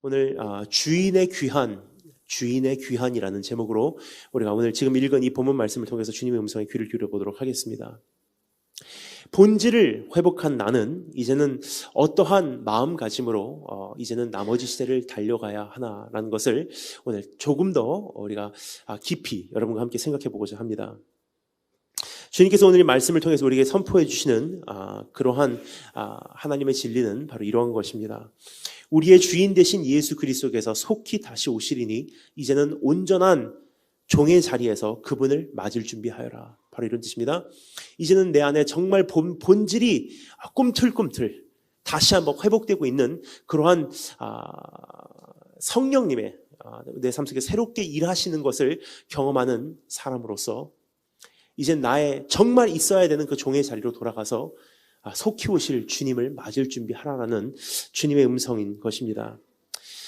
오늘 주인의 귀한이라는 제목으로 우리가 오늘 지금 읽은 이 본문 말씀을 통해서 주님의 음성에 귀를 기울여 보도록 하겠습니다. 본질을 회복한 나는 이제는 어떠한 마음가짐으로 이제는 나머지 시대를 달려가야 하나라는 것을 오늘 조금 더 우리가 깊이 여러분과 함께 생각해 보고자 합니다. 주님께서 오늘 이 말씀을 통해서 우리에게 선포해 주시는 그러한 하나님의 진리는 바로 이러한 것입니다. 우리의 주인 되신 예수 그리스도께서 속히 다시 오시리니 이제는 온전한 종의 자리에서 그분을 맞을 준비하여라. 바로 이런 뜻입니다. 이제는 내 안에 정말 본질이 꿈틀꿈틀 다시 한번 회복되고 있는 그러한 성령님의 내 삶 속에 새롭게 일하시는 것을 경험하는 사람으로서 이젠 나의 정말 있어야 되는 그 종의 자리로 돌아가서 속히 오실 주님을 맞을 준비하라라는 주님의 음성인 것입니다.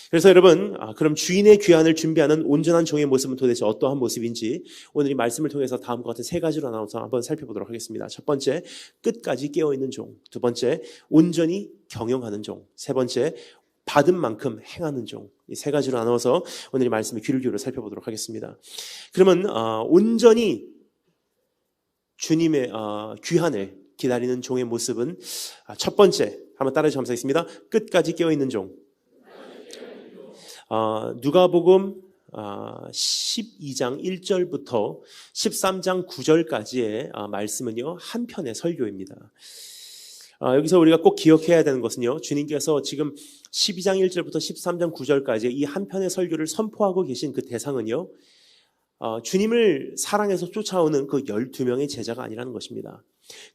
그래서 여러분, 그럼 주인의 귀환을 준비하는 온전한 종의 모습은 도대체 어떠한 모습인지 오늘 이 말씀을 통해서 다음과 같은 세 가지로 나눠서 한번 살펴보도록 하겠습니다. 첫 번째, 끝까지 깨어있는 종. 두 번째, 온전히 경영하는 종. 세 번째, 받은 만큼 행하는 종. 이 세 가지로 나눠서 오늘 이 말씀에 귀를 기울여 살펴보도록 하겠습니다. 그러면 온전히 주님의 귀환을 기다리는 종의 모습은 첫 번째, 한번 따라해 주시면 감사하겠습니다. 끝까지 깨어있는 종. 누가복음 12장 1절부터 13장 9절까지의 말씀은요, 한 편의 설교입니다. 여기서 우리가 꼭 기억해야 되는 것은요, 주님께서 지금 12장 1절부터 13장 9절까지 이 한 편의 설교를 선포하고 계신 그 대상은요, 주님을 사랑해서 쫓아오는 그 12명의 제자가 아니라는 것입니다.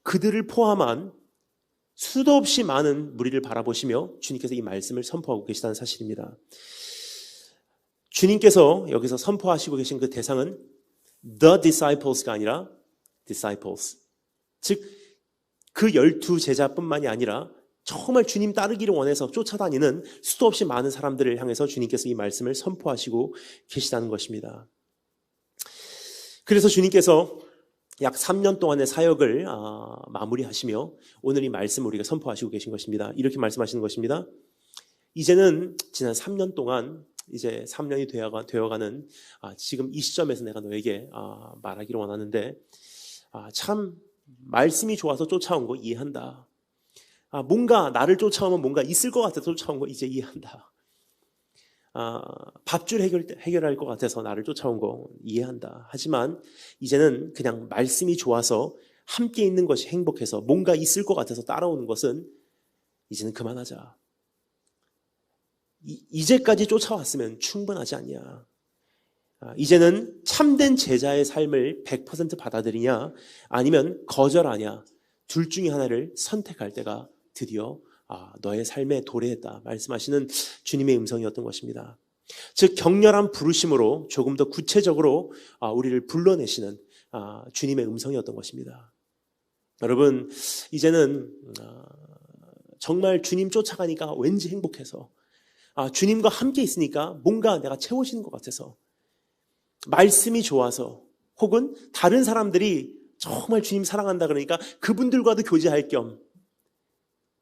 그들을 포함한 수도 없이 많은 무리를 바라보시며 주님께서 이 말씀을 선포하고 계시다는 사실입니다. 주님께서 여기서 선포하시고 계신 그 대상은 the disciples가 아니라 disciples, 즉 그 12제자뿐만이 아니라 정말 주님 따르기를 원해서 쫓아다니는 수도 없이 많은 사람들을 향해서 주님께서 이 말씀을 선포하시고 계시다는 것입니다. 그래서 주님께서 약 3년 동안의 사역을 마무리하시며 오늘 이 말씀을 우리가 선포하시고 계신 것입니다. 이렇게 말씀하시는 것입니다. 이제는 지난 3년 동안 이제 3년이 되어가는 지금 이 시점에서 내가 너에게 말하기를 원하는데 참 말씀이 좋아서 쫓아온 거 이해한다. 뭔가 나를 쫓아오면 뭔가 있을 것 같아서 쫓아온 거 이제 이해한다. 밥줄 해결할 것 같아서 나를 쫓아온 거 이해한다. 하지만 이제는 그냥 말씀이 좋아서 함께 있는 것이 행복해서 뭔가 있을 것 같아서 따라오는 것은 이제는 그만하자. 이제까지 쫓아왔으면 충분하지 않냐. 이제는 참된 제자의 삶을 100% 받아들이냐 아니면 거절하냐, 둘 중에 하나를 선택할 때가 드디어 너의 삶에 도래했다 말씀하시는 주님의 음성이었던 것입니다. 즉 격렬한 부르심으로 조금 더 구체적으로 우리를 불러내시는 주님의 음성이었던 것입니다. 여러분, 이제는 정말 주님 쫓아가니까 왠지 행복해서 주님과 함께 있으니까 뭔가 내가 채워지는 것 같아서, 말씀이 좋아서, 혹은 다른 사람들이 정말 주님 사랑한다 그러니까 그분들과도 교제할 겸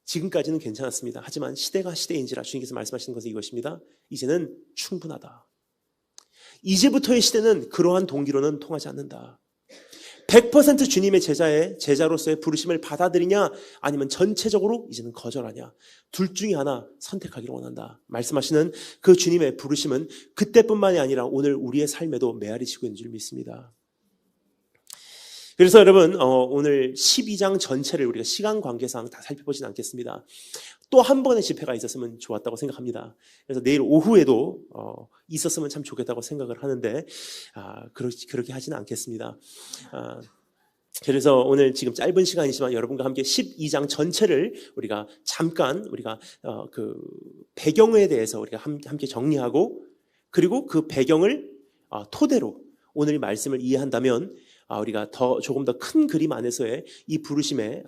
지금까지는 괜찮았습니다. 하지만 시대가 시대인지라 주님께서 말씀하시는 것은 이것입니다. 이제는 충분하다. 이제부터의 시대는 그러한 동기로는 통하지 않는다. 100% 주님의 제자로서의 부르심을 받아들이냐 아니면 전체적으로 이제는 거절하냐, 둘 중에 하나 선택하기를 원한다 말씀하시는 그 주님의 부르심은 그때뿐만이 아니라 오늘 우리의 삶에도 메아리치고 있는 줄 믿습니다. 그래서 여러분, 오늘 12장 전체를 우리가 시간 관계상 다 살펴보진 않겠습니다. 또 한 번의 집회가 있었으면 좋았다고 생각합니다. 그래서 내일 오후에도 있었으면 참 좋겠다고 생각을 하는데 그렇게 하지는 않겠습니다. 그래서 오늘 지금 짧은 시간이지만 여러분과 함께 12장 전체를 우리가 잠깐 그 배경에 대해서 우리가 함께 정리하고, 그리고 그 배경을 토대로 오늘 이 말씀을 이해한다면 우리가 조금 더 큰 그림 안에서의 이 부르심의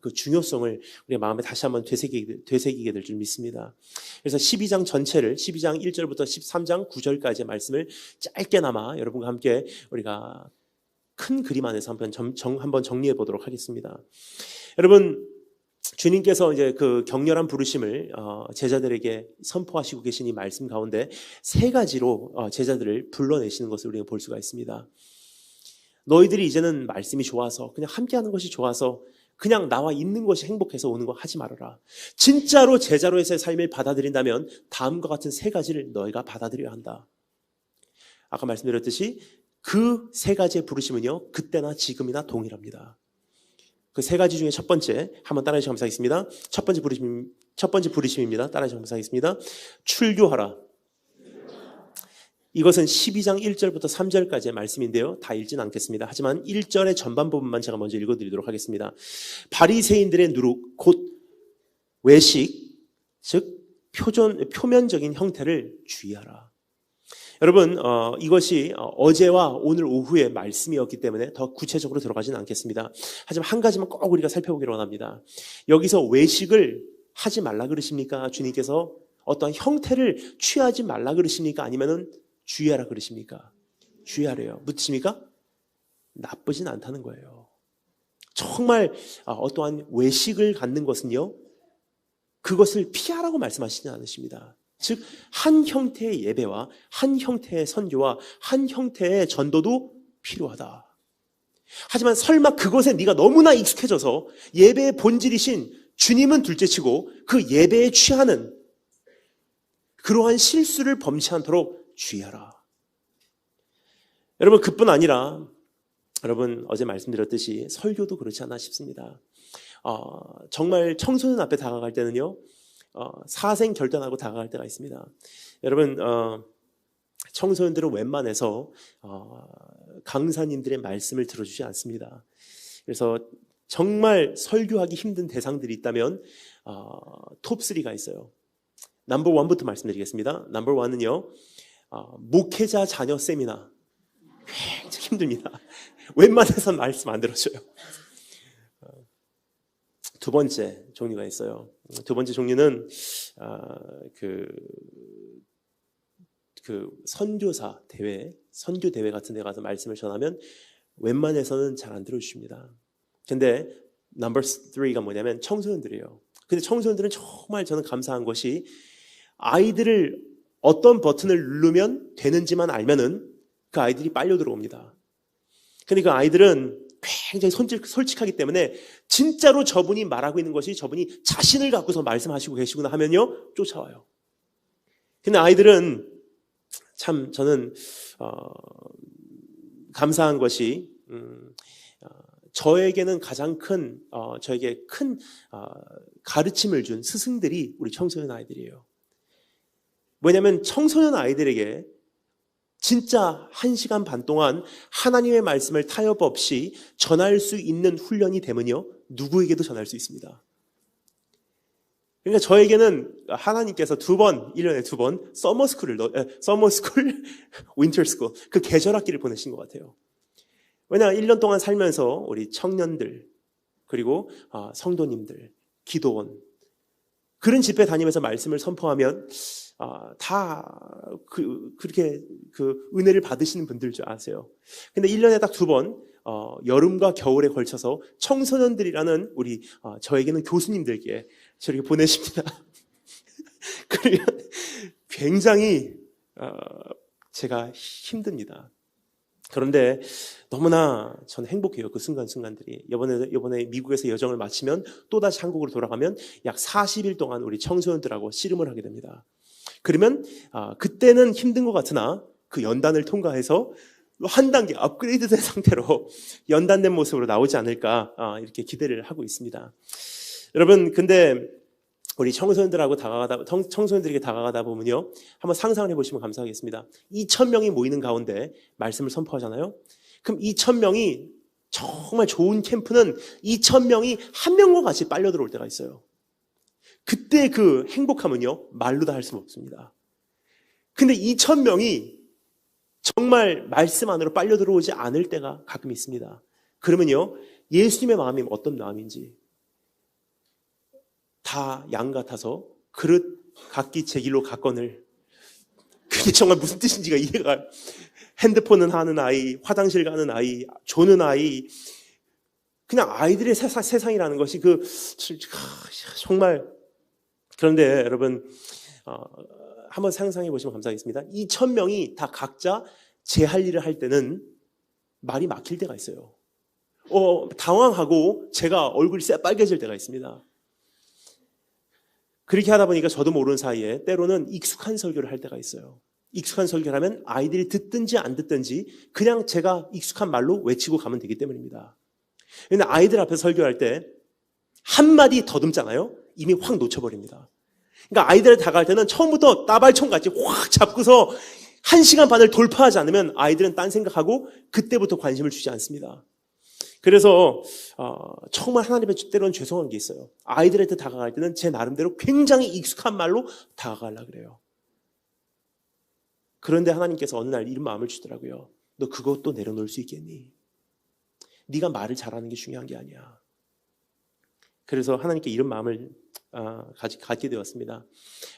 그 중요성을 우리 마음에 다시 한번 되새기게 될 줄 믿습니다. 그래서 12장 전체를 12장 1절부터 13장 9절까지의 말씀을 짧게나마 여러분과 함께 우리가 큰 그림 안에서 한번 정리해 보도록 하겠습니다. 여러분, 주님께서 이제 그 격렬한 부르심을 제자들에게 선포하시고 계신 이 말씀 가운데 세 가지로 제자들을 불러내시는 것을 우리가 볼 수가 있습니다. 너희들이 이제는 말씀이 좋아서 그냥 함께하는 것이 좋아서 그냥 나와 있는 것이 행복해서 오는 거 하지 말아라. 진짜로 제자로서의 삶을 받아들인다면 다음과 같은 세 가지를 너희가 받아들여야 한다. 아까 말씀드렸듯이 그 세 가지의 부르심은요, 그때나 지금이나 동일합니다. 그 세 가지 중에 첫 번째, 한번 따라해 주시면 감사하겠습니다. 첫 번째 부르심입니다. 따라해 주시면 감사하겠습니다. 출교하라. 이것은 12장 1절부터 3절까지의 말씀인데요. 다 읽지는 않겠습니다. 하지만 1절의 전반 부분만 제가 먼저 읽어드리도록 하겠습니다. 바리새인들의 누룩, 곧 외식, 즉 표면적인 형태를 주의하라. 여러분, 이것이 어제와 오늘 오후의 말씀이었기 때문에 더 구체적으로 들어가지는 않겠습니다. 하지만 한 가지만 꼭 우리가 살펴보기를 원합니다. 여기서 외식을 하지 말라 그러십니까? 주님께서 어떤 형태를 취하지 말라 그러십니까? 아니면은 주의하라 그러십니까? 주의하래요. 묻습니까? 나쁘진 않다는 거예요. 정말 어떠한 외식을 갖는 것은요, 그것을 피하라고 말씀하시지 않으십니다. 즉, 한 형태의 예배와 한 형태의 선교와 한 형태의 전도도 필요하다. 하지만 설마 그것에 네가 너무나 익숙해져서 예배의 본질이신 주님은 둘째치고 그 예배에 취하는 그러한 실수를 범치 않도록 주의하라. 여러분, 그뿐 아니라 여러분 어제 말씀드렸듯이 설교도 그렇지 않나 싶습니다. 정말 청소년 앞에 다가갈 때는요, 사생 결단하고 다가갈 때가 있습니다. 여러분, 청소년들은 웬만해서 강사님들의 말씀을 들어주지 않습니다. 그래서 정말 설교하기 힘든 대상들이 있다면 톱3가 있어요. 넘버 1부터 말씀드리겠습니다. 넘버 1은요, 목회자 자녀 세미나. 굉장히 힘듭니다. 웬만해서는 말씀 안 들어줘요. 두 번째 종류가 있어요. 두 번째 종류는 그 선교사 대회, 선교 대회 같은 데 가서 말씀을 전하면 웬만해서는 잘 안 들어주십니다. 근데 넘버 3가 뭐냐면 청소년들이에요. 근데 청소년들은 정말 저는 감사한 것이 아이들을 어떤 버튼을 누르면 되는지만 알면은 그 아이들이 빨려 들어옵니다. 근데 그 아이들은 굉장히 솔직하기 때문에 진짜로 저분이 말하고 있는 것이 저분이 자신을 갖고서 말씀하시고 계시구나 하면요, 쫓아와요. 근데 아이들은 참 저는 감사한 것이 저에게는 가장 큰 저에게 큰 가르침을 준 스승들이 우리 청소년 아이들이에요. 왜냐하면 청소년 아이들에게 진짜 1시간 반 동안 하나님의 말씀을 타협 없이 전할 수 있는 훈련이 되면요, 누구에게도 전할 수 있습니다. 그러니까 저에게는 하나님께서 1년에 2번 서머스쿨, 윈터스쿨, 그 계절학기를 보내신 것 같아요. 왜냐하면 1년 동안 살면서 우리 청년들, 그리고 성도님들, 기도원, 그런 집회 다니면서 말씀을 선포하면 그렇게 그 은혜를 받으시는 분들 줄 아세요. 근데 1년에 딱 2번, 여름과 겨울에 걸쳐서 청소년들이라는 우리, 저에게는 교수님들께 저렇게 보내십니다. 그러면 굉장히, 제가 힘듭니다. 그런데 너무나 저는 행복해요. 그 순간순간들이. 이번에 미국에서 여정을 마치면 또다시 한국으로 돌아가면 약 40일 동안 우리 청소년들하고 씨름을 하게 됩니다. 그러면 그때는 힘든 것 같으나 그 연단을 통과해서 한 단계 업그레이드된 상태로 연단된 모습으로 나오지 않을까 이렇게 기대를 하고 있습니다. 여러분, 근데 우리 청소년들에게 다가가다 보면요, 한번 상상을 해보시면 감사하겠습니다. 2,000명이 모이는 가운데 말씀을 선포하잖아요. 그럼 2,000명이 정말 좋은 캠프는 2,000명이 한 명과 같이 빨려 들어올 때가 있어요. 그때 그 행복함은요, 말로 다 할 수 없습니다. 근데 2,000명이 정말 말씀 안으로 빨려 들어오지 않을 때가 가끔 있습니다. 그러면요, 예수님의 마음이 어떤 마음인지 다 양 같아서 그릇 각기 제 길로 갔거늘, 그게 정말 무슨 뜻인지가 이해가, 핸드폰은 하는 아이, 화장실 가는 아이, 조는 아이, 그냥 아이들의 세상이라는 것이 정말. 그런데 여러분 한번 상상해 보시면 감사하겠습니다. 2,000명이 다 각자 제 할 일을 할 때는 말이 막힐 때가 있어요. 당황하고 제가 얼굴이 새빨개질 때가 있습니다. 그렇게 하다 보니까 저도 모르는 사이에 때로는 익숙한 설교를 할 때가 있어요. 익숙한 설교를 하면 아이들이 듣든지 안 듣든지 그냥 제가 익숙한 말로 외치고 가면 되기 때문입니다. 그런데 아이들 앞에서 설교할 때 한마디 더듬잖아요. 이미 확 놓쳐버립니다. 그러니까 아이들 다가갈 때는 처음부터 따발총같이 확 잡고서 1시간 반을 돌파하지 않으면 아이들은 딴 생각하고 그때부터 관심을 주지 않습니다. 그래서 정말 하나님의 때로는 죄송한 게 있어요. 아이들한테 다가갈 때는 제 나름대로 굉장히 익숙한 말로 다가가려고 그래요. 그런데 하나님께서 어느 날 이런 마음을 주더라고요. 너 그것도 내려놓을 수 있겠니? 네가 말을 잘하는 게 중요한 게 아니야. 그래서 하나님께 이런 마음을 갖게 되었습니다.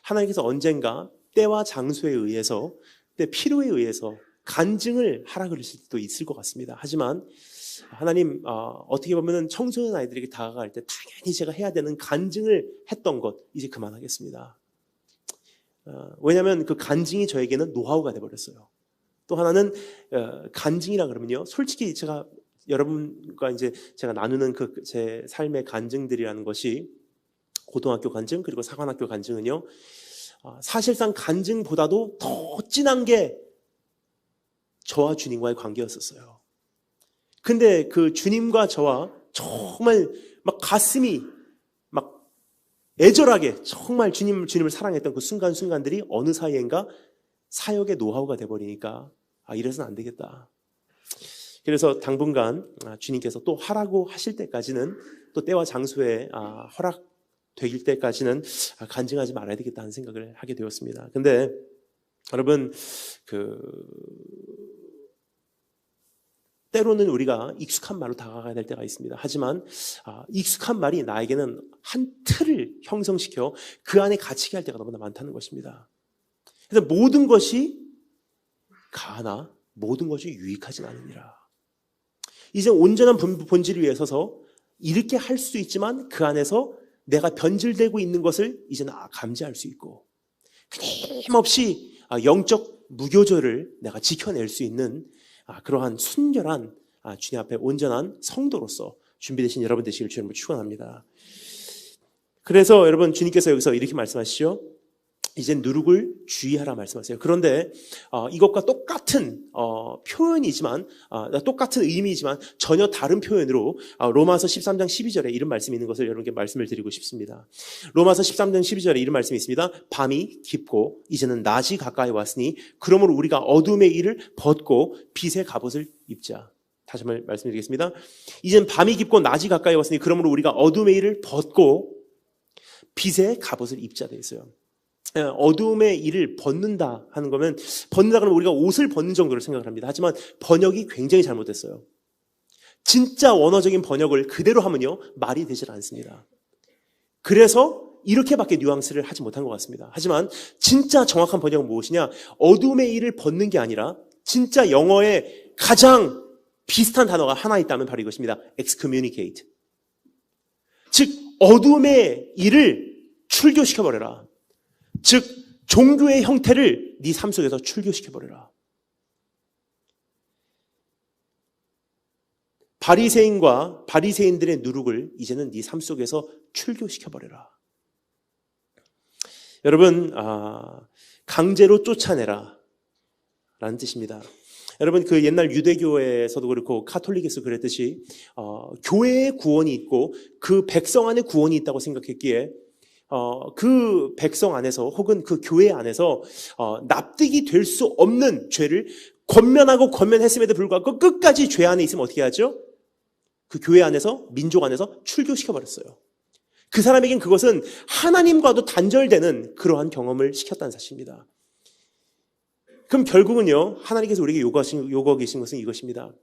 하나님께서 언젠가 때와 장소에 의해서, 때 필요에 의해서 간증을 하라 그러실 수도 있을 것 같습니다. 하지만 하나님 어떻게 보면 청소년 아이들에게 다가갈 때 당연히 제가 해야 되는 간증을 했던 것 이제 그만하겠습니다. 왜냐하면 그 간증이 저에게는 노하우가 돼버렸어요. 또 하나는 간증이라 그러면요, 솔직히 제가 여러분과 이제 제가 나누는 그 제 삶의 간증들이라는 것이 고등학교 간증 그리고 사관학교 간증은요, 사실상 간증보다도 더 진한 게 저와 주님과의 관계였었어요. 근데 그 주님과 저와 정말 막 가슴이 막 애절하게 정말 주님을 사랑했던 그 순간순간들이 어느 사이엔가 사역의 노하우가 돼버리니까 이래서는 안 되겠다. 그래서 당분간 주님께서 또 하라고 하실 때까지는, 또 때와 장소에 허락되길 때까지는 간증하지 말아야 되겠다는 생각을 하게 되었습니다. 근데 여러분, 때로는 우리가 익숙한 말로 다가가야 될 때가 있습니다. 하지만 익숙한 말이 나에게는 한 틀을 형성시켜 그 안에 갇히게 할 때가 너무나 많다는 것입니다. 그래서 모든 것이 가하나 모든 것이 유익하진 않으니라. 이제 온전한 본질을 위해 서서 이렇게 할 수 있지만 그 안에서 내가 변질되고 있는 것을 이제는 감지할 수 있고, 끊임없이 영적 무교절을 내가 지켜낼 수 있는 그러한 순결한 주님 앞에 온전한 성도로서 준비되신 여러분 되시길 주님으로 축원합니다. 그래서 여러분, 주님께서 여기서 이렇게 말씀하시죠. 이제 누룩을 주의하라 말씀하세요. 그런데 이것과 똑같은 표현이지만, 똑같은 의미이지만 전혀 다른 표현으로 로마서 13장 12절에 이런 말씀이 있는 것을 여러분께 말씀을 드리고 싶습니다. 로마서 13장 12절에 이런 말씀이 있습니다. 밤이 깊고 이제는 낮이 가까이 왔으니 그러므로 우리가 어둠의 일을 벗고 빛의 갑옷을 입자. 다시 한번 말씀드리겠습니다. 이제는 밤이 깊고 낮이 가까이 왔으니 그러므로 우리가 어둠의 일을 벗고 빛의 갑옷을 입자 되어 있어요. 어둠의 일을 벗는다 하는 거면, 벗는다 그러면 우리가 옷을 벗는 정도로 생각을 합니다. 하지만 번역이 굉장히 잘못됐어요. 진짜 원어적인 번역을 그대로 하면요, 말이 되질 않습니다. 그래서 이렇게밖에 뉘앙스를 하지 못한 것 같습니다. 하지만 진짜 정확한 번역은 무엇이냐? 어둠의 일을 벗는 게 아니라 진짜 영어에 가장 비슷한 단어가 하나 있다면 바로 이것입니다. excommunicate. 즉 어둠의 일을 출교시켜버려라. 즉 종교의 형태를 네 삶 속에서 출교시켜버려라. 바리새인들의 누룩을 이제는 네 삶 속에서 출교시켜버려라. 여러분, 강제로 쫓아내라 라는 뜻입니다. 여러분, 그 옛날 유대교에서도 그렇고 카톨릭에서 그랬듯이 교회의 구원이 있고 그 백성 안에 구원이 있다고 생각했기에 그 백성 안에서 혹은 그 교회 안에서 납득이 될 수 없는 죄를 권면했음에도 불구하고 끝까지 죄 안에 있으면 어떻게 하죠? 그 교회 안에서, 민족 안에서 출교시켜버렸어요. 그 사람에겐 그것은 하나님과도 단절되는 그러한 경험을 시켰다는 사실입니다. 그럼 결국은요, 하나님께서 우리에게 요구하고 계신 것은 이것입니다.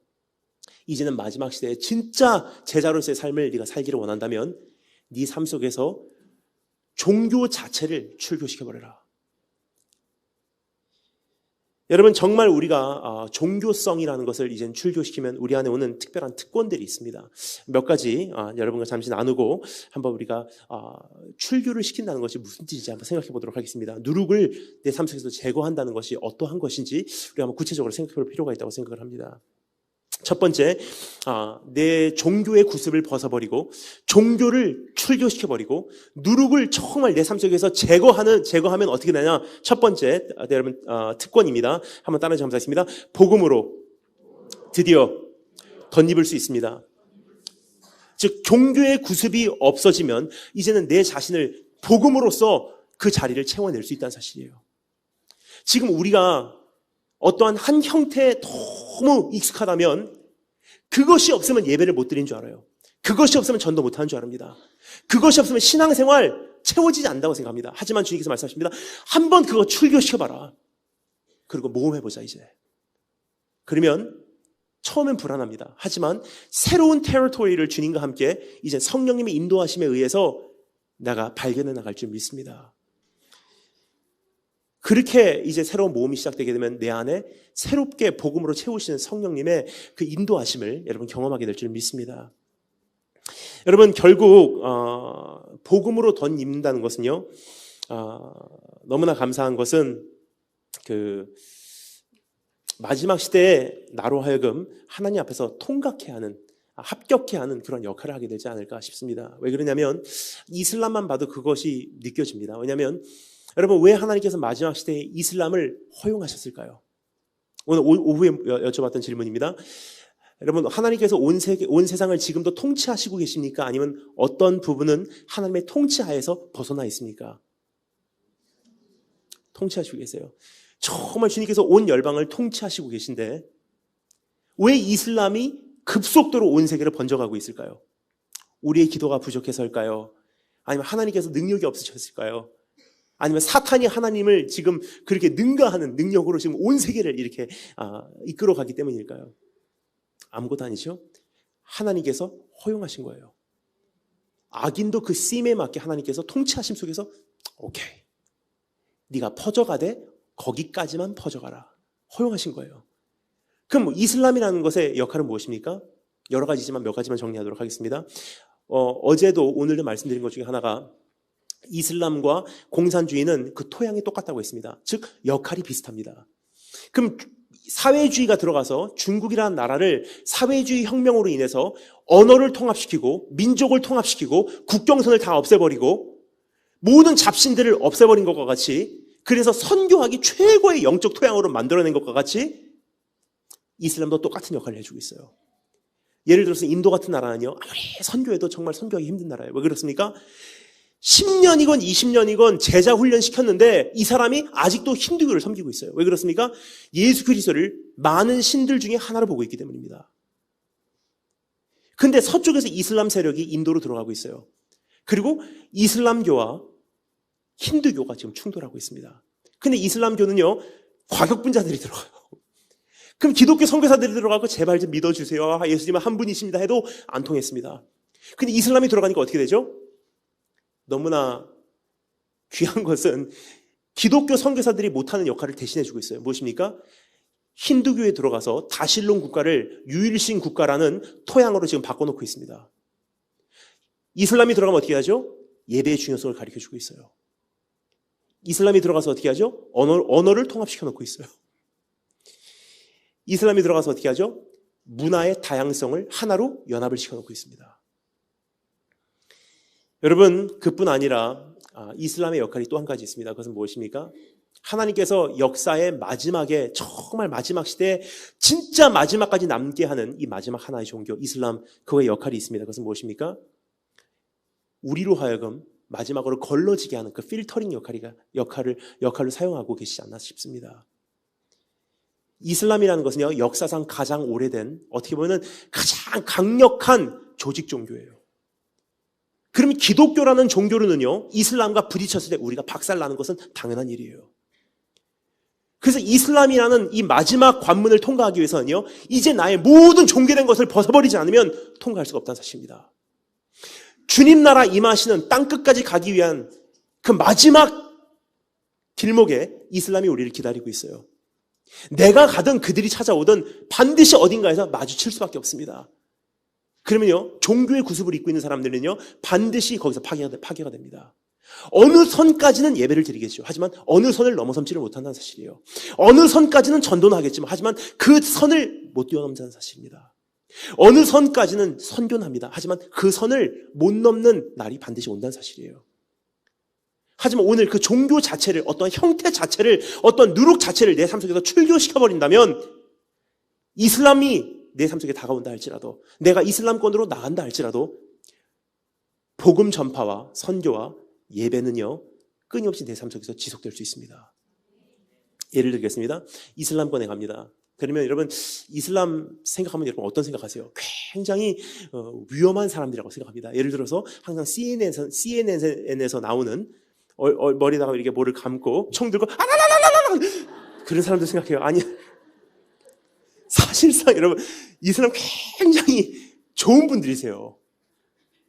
이제는 마지막 시대에 진짜 제자로서의 삶을 네가 살기를 원한다면 네 삶 속에서 종교 자체를 출교시켜버려라. 여러분 정말 우리가 종교성이라는 것을 이젠 출교시키면 우리 안에 오는 특별한 특권들이 있습니다. 몇 가지 여러분과 잠시 나누고 한번 우리가 출교를 시킨다는 것이 무슨 뜻인지 한번 생각해 보도록 하겠습니다. 누룩을 내 삶 속에서 제거한다는 것이 어떠한 것인지 우리가 한번 구체적으로 생각해 볼 필요가 있다고 생각을 합니다. 첫 번째, 내 종교의 구습을 벗어버리고 종교를 출교시켜버리고 누룩을 정말 내 삶 속에서 제거하면 어떻게 되냐? 첫 번째, 여러분 특권입니다. 한번 따라해 주시면 감사하겠습니다. 복음으로 드디어 덧입을 수 있습니다. 즉 종교의 구습이 없어지면 이제는 내 자신을 복음으로써 그 자리를 채워낼 수 있다는 사실이에요. 지금 우리가 어떠한 한 형태에 너무 익숙하다면 그것이 없으면 예배를 못 드린 줄 알아요. 그것이 없으면 전도 못하는 줄 압니다. 그것이 없으면 신앙생활 채워지지 않는다고 생각합니다. 하지만 주님께서 말씀하십니다. 한번 그거 출교시켜봐라. 그리고 모험해보자 이제. 그러면 처음엔 불안합니다. 하지만 새로운 테리토리를 주님과 함께 이제 성령님의 인도하심에 의해서 내가 발견해 나갈 줄 믿습니다. 그렇게 이제 새로운 모험이 시작되게 되면 내 안에 새롭게 복음으로 채우시는 성령님의 그 인도하심을 여러분 경험하게 될 줄 믿습니다. 여러분 결국 복음으로 덧입는다는 것은요, 너무나 감사한 것은 그 마지막 시대에 나로 하여금 하나님 앞에서 통각해 하는, 합격해 하는 그런 역할을 하게 되지 않을까 싶습니다. 왜 그러냐면 이슬람만 봐도 그것이 느껴집니다. 왜냐하면 여러분 왜 하나님께서 마지막 시대에 이슬람을 허용하셨을까요? 오늘 오후에 여쭤봤던 질문입니다. 여러분 하나님께서 온 세상을 지금도 통치하시고 계십니까? 아니면 어떤 부분은 하나님의 통치하에서 벗어나 있습니까? 통치하시고 계세요. 정말 주님께서 온 열방을 통치하시고 계신데 왜 이슬람이 급속도로 온 세계를 번져가고 있을까요? 우리의 기도가 부족해서일까요? 아니면 하나님께서 능력이 없으셨을까요? 아니면 사탄이 하나님을 지금 그렇게 능가하는 능력으로 지금 온 세계를 이렇게 이끌어가기 때문일까요? 아무것도 아니죠. 하나님께서 허용하신 거예요. 악인도 그 쓰임에 맞게 하나님께서 통치하심 속에서 오케이, 네가 퍼져가되 거기까지만 퍼져가라. 허용하신 거예요. 그럼 이슬람이라는 것의 역할은 무엇입니까? 여러 가지지만 몇 가지만 정리하도록 하겠습니다. 어제도 오늘도 말씀드린 것 중에 하나가 이슬람과 공산주의는 그 토양이 똑같다고 했습니다. 즉 역할이 비슷합니다. 그럼 사회주의가 들어가서 중국이라는 나라를 사회주의 혁명으로 인해서 언어를 통합시키고 민족을 통합시키고 국경선을 다 없애버리고 모든 잡신들을 없애버린 것과 같이, 그래서 선교하기 최고의 영적 토양으로 만들어낸 것과 같이 이슬람도 똑같은 역할을 해주고 있어요. 예를 들어서 인도 같은 나라는요, 아무리 선교해도 정말 선교하기 힘든 나라예요. 왜 그렇습니까? 10년이건 20년이건 제자 훈련 시켰는데 이 사람이 아직도 힌두교를 섬기고 있어요. 왜 그렇습니까? 예수 그리스도를 많은 신들 중에 하나로 보고 있기 때문입니다. 근데 서쪽에서 이슬람 세력이 인도로 들어가고 있어요. 그리고 이슬람교와 힌두교가 지금 충돌하고 있습니다. 근데 이슬람교는요, 과격분자들이 들어가요. 그럼 기독교 선교사들이 들어가고 제발 좀 믿어주세요. 예수님은 한 분이십니다 해도 안 통했습니다. 근데 이슬람이 들어가니까 어떻게 되죠? 너무나 귀한 것은 기독교 선교사들이 못하는 역할을 대신해주고 있어요. 무엇입니까? 힌두교에 들어가서 다실론 국가를 유일신 국가라는 토양으로 지금 바꿔놓고 있습니다. 이슬람이 들어가면 어떻게 하죠? 예배의 중요성을 가르쳐주고 있어요. 이슬람이 들어가서 어떻게 하죠? 언어를 통합시켜놓고 있어요. 이슬람이 들어가서 어떻게 하죠? 문화의 다양성을 하나로 연합을 시켜놓고 있습니다. 여러분, 그뿐 아니라 이슬람의 역할이 또 한 가지 있습니다. 그것은 무엇입니까? 하나님께서 역사의 마지막에, 정말 마지막 시대에 진짜 마지막까지 남게 하는 이 마지막 하나의 종교, 이슬람, 그거의 역할이 있습니다. 그것은 무엇입니까? 우리로 하여금 마지막으로 걸러지게 하는 그 필터링 역할을 사용하고 계시지 않나 싶습니다. 이슬람이라는 것은요, 역사상 가장 오래된, 어떻게 보면 가장 강력한 조직 종교예요. 그러면 기독교라는 종교로는요, 이슬람과 부딪혔을 때 우리가 박살나는 것은 당연한 일이에요. 그래서 이슬람이라는 이 마지막 관문을 통과하기 위해서는요, 이제 나의 모든 종교된 것을 벗어버리지 않으면 통과할 수가 없다는 사실입니다. 주님 나라 임하시는 땅끝까지 가기 위한 그 마지막 길목에 이슬람이 우리를 기다리고 있어요. 내가 가든 그들이 찾아오든 반드시 어딘가에서 마주칠 수밖에 없습니다. 그러면요, 종교의 구습을 입고 있는 사람들은요, 반드시 거기서 파괴가 됩니다. 어느 선까지는 예배를 드리겠죠. 하지만 어느 선을 넘어섬지를 못한다는 사실이에요. 어느 선까지는 전도는 하겠지만, 하지만 그 선을 못 뛰어넘는다는 사실입니다. 어느 선까지는 선교는 합니다. 하지만 그 선을 못 넘는 날이 반드시 온다는 사실이에요. 하지만 오늘 그 종교 자체를, 어떤 형태 자체를, 어떤 누룩 자체를 내 삶 속에서 출교시켜버린다면, 이슬람이 내 삶 속에 다가온다 할지라도, 내가 이슬람권으로 나간다 할지라도, 복음 전파와 선교와 예배는요, 끊임없이 내 삶 속에서 지속될 수 있습니다. 예를 들겠습니다. 이슬람권에 갑니다. 그러면 여러분, 이슬람 생각하면 여러분 어떤 생각하세요? 굉장히 위험한 사람들이라고 생각합니다. 예를 들어서 항상 CNN에서 나오는 머리다가 이렇게 뭐를 감고 총 들고 아라라라라라 그런 사람들 생각해요. 아니, 사실상 여러분, 이슬람 굉장히 좋은 분들이세요.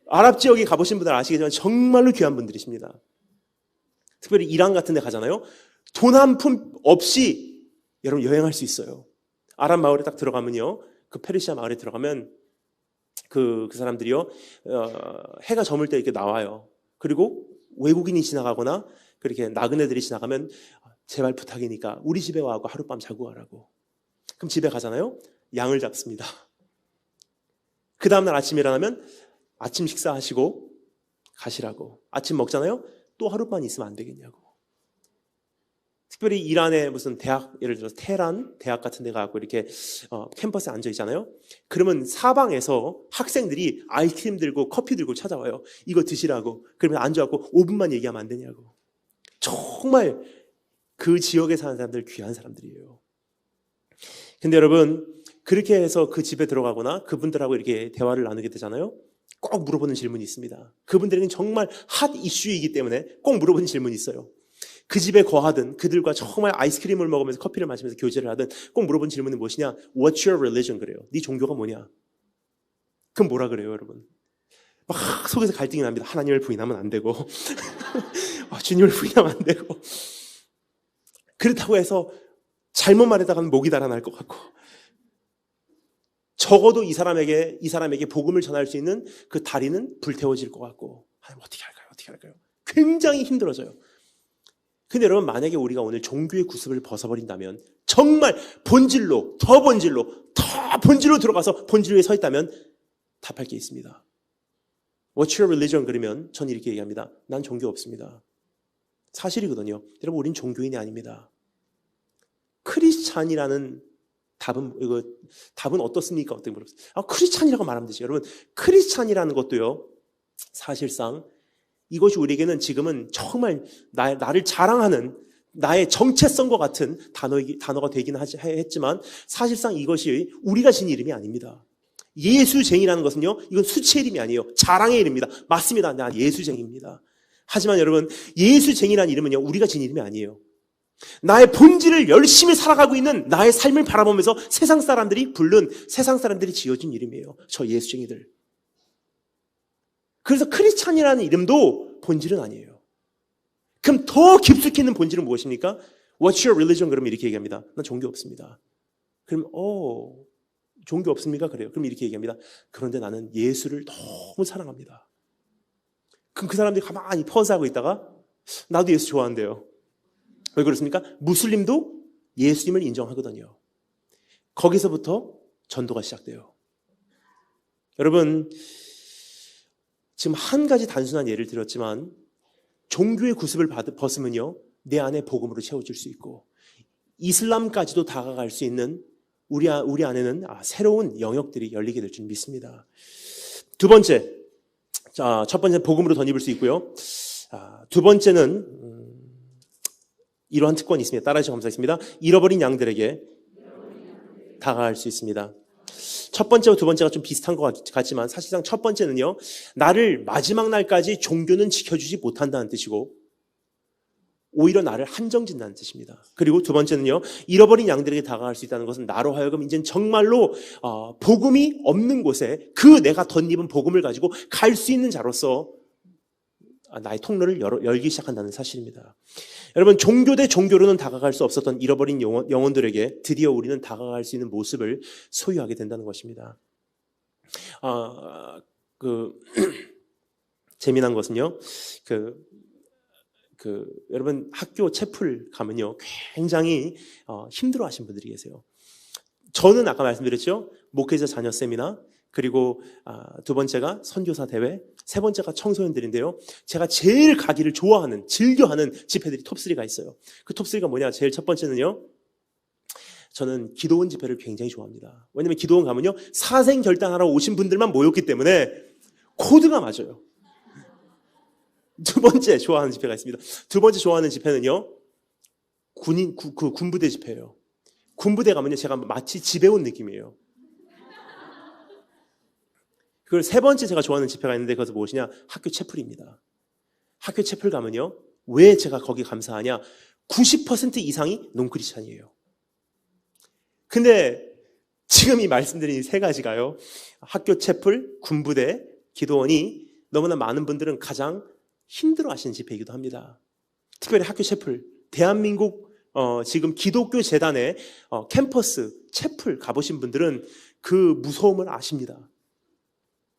아랍 지역에 가보신 분들 아시겠지만 정말로 귀한 분들이십니다. 특별히 이란 같은 데 가잖아요. 돈 한 푼 없이 여러분 여행할 수 있어요. 아랍 마을에 딱 들어가면요, 그 페르시아 마을에 들어가면 그 사람들이요, 해가 저물 때 이렇게 나와요. 그리고 외국인이 지나가거나 그렇게 나그네들이 지나가면 제발 부탁이니까 우리 집에 와고 하룻밤 자고 가라고. 그럼 집에 가잖아요. 양을 잡습니다. 그 다음날 아침에 일어나면 아침 식사하시고 가시라고. 아침 먹잖아요. 또 하룻밤 있으면 안 되겠냐고. 특별히 이란의 무슨 대학, 예를 들어서 테헤란 대학 같은 데 가고 이렇게 캠퍼스에 앉아 있잖아요. 그러면 사방에서 학생들이 아이스크림 들고 커피 들고 찾아와요. 이거 드시라고. 그러면 앉아갖고 5분만 얘기하면 안 되냐고. 정말 그 지역에 사는 사람들 귀한 사람들이에요. 근데 여러분, 그렇게 해서 그 집에 들어가거나 그분들하고 이렇게 대화를 나누게 되잖아요. 꼭 물어보는 질문이 있습니다. 그분들에게는 정말 핫 이슈이기 때문에 꼭 물어보는 질문이 있어요. 그 집에 거하든 그들과 정말 아이스크림을 먹으면서 커피를 마시면서 교제를 하든 꼭 물어본 질문은 무엇이냐? What's your religion? 그래요. 네 종교가 뭐냐? 그럼 뭐라 그래요, 여러분? 막 속에서 갈등이 납니다. 하나님을 부인하면 안 되고 주님을 부인하면 안 되고, 그렇다고 해서 잘못 말하다가는 목이 달아날 것 같고, 적어도 이 사람에게 복음을 전할 수 있는 그 다리는 불태워질 것 같고, 어떻게 할까요? 굉장히 힘들어져요. 근데 여러분, 만약에 우리가 오늘 종교의 구습을 벗어버린다면, 정말 본질로 들어가서 본질 위에 서 있다면 답할 게 있습니다. What's your religion? 그러면 전 이렇게 얘기합니다. 난 종교 없습니다. 사실이거든요. 여러분, 우린 종교인이 아닙니다. 크리스찬이라는 답은 어떻습니까? 어떻게 물어보세요? 크리스찬이라고 말하면 되죠. 여러분, 크리스찬이라는 것도요, 사실상 이것이 우리에게는 지금은 정말 나를 자랑하는 나의 정체성과 같은 단어가 되긴 했지만, 사실상 이것이 우리가 진 이름이 아닙니다. 예수쟁이라는 것은요, 이건 수치의 이름이 아니에요. 자랑의 이름입니다. 맞습니다. 나 예수쟁이입니다. 하지만 여러분, 예수쟁이라는 이름은요, 우리가 진 이름이 아니에요. 나의 본질을 열심히 살아가고 있는 나의 삶을 바라보면서 세상 사람들이 지어준 이름이에요. 저 예수쟁이들. 그래서 크리스찬이라는 이름도 본질은 아니에요. 그럼 더 깊숙이 있는 본질은 무엇입니까? What's your religion? 그러면 이렇게 얘기합니다. 난 종교 없습니다. 그럼 종교 없습니까? 그래요. 그럼 이렇게 얘기합니다. 그런데 나는 예수를 너무 사랑합니다. 그럼 그 사람들이 가만히 퍼즈하고 있다가 나도 예수 좋아한대요. 왜 그렇습니까? 무슬림도 예수님을 인정하거든요. 거기서부터 전도가 시작돼요. 여러분, 지금 한 가지 단순한 예를 들었지만, 종교의 구습을 벗으면요, 내 안에 복음으로 채워질 수 있고, 이슬람까지도 다가갈 수 있는 우리 안에는 새로운 영역들이 열리게 될 줄 믿습니다. 두 번째, 첫 번째는 복음으로 덧입을 수 있고요. 두 번째는 이러한 특권이 있습니다. 따라하시면 감사하겠습니다. 잃어버린 양들에게 다가갈 수 있습니다. 첫 번째와 두 번째가 좀 비슷한 것 같지만, 사실상 첫 번째는요, 나를 마지막 날까지 종교는 지켜주지 못한다는 뜻이고, 오히려 나를 한정짓는다는 뜻입니다. 그리고 두 번째는요, 잃어버린 양들에게 다가갈 수 있다는 것은 나로 하여금 이제는 정말로 복음이 없는 곳에 그 내가 덧입은 복음을 가지고 갈 수 있는 자로서 나의 통로를 열기 시작한다는 사실입니다. 여러분, 종교 대 종교로는 다가갈 수 없었던 잃어버린 영혼들에게 드디어 우리는 다가갈 수 있는 모습을 소유하게 된다는 것입니다. 재미난 것은요, 여러분 학교 채플 가면요 굉장히 힘들어 하신 분들이 계세요. 저는 아까 말씀드렸죠, 목회자 자녀 세미나, 그리고 두 번째가 선교사 대회, 세 번째가 청소년들인데요. 제가 제일 가기를 좋아하는, 즐겨하는 집회들이 톱3가 있어요. 그 톱3가 뭐냐? 제일 첫 번째는요, 저는 기도원 집회를 굉장히 좋아합니다. 왜냐면 기도원 가면요 사생 결단하러 오신 분들만 모였기 때문에 코드가 맞아요. 두 번째 좋아하는 집회가 있습니다. 두 번째 좋아하는 집회는요, 군부대 집회예요. 군부대 가면요 제가 마치 집에 온 느낌이에요. 그리고 세 번째 제가 좋아하는 집회가 있는데 그것은 무엇이냐? 학교 채플입니다. 학교 채플 가면요, 왜 제가 거기 감사하냐? 90% 이상이 논크리스찬이에요. 근데 지금 이 말씀드린 이 세 가지가요, 학교 채플, 군부대, 기도원이 너무나 많은 분들은 가장 힘들어 하시는 집회이기도 합니다. 특별히 학교 채플, 대한민국 지금 기독교 재단의 캠퍼스 채플 가보신 분들은 그 무서움을 아십니다.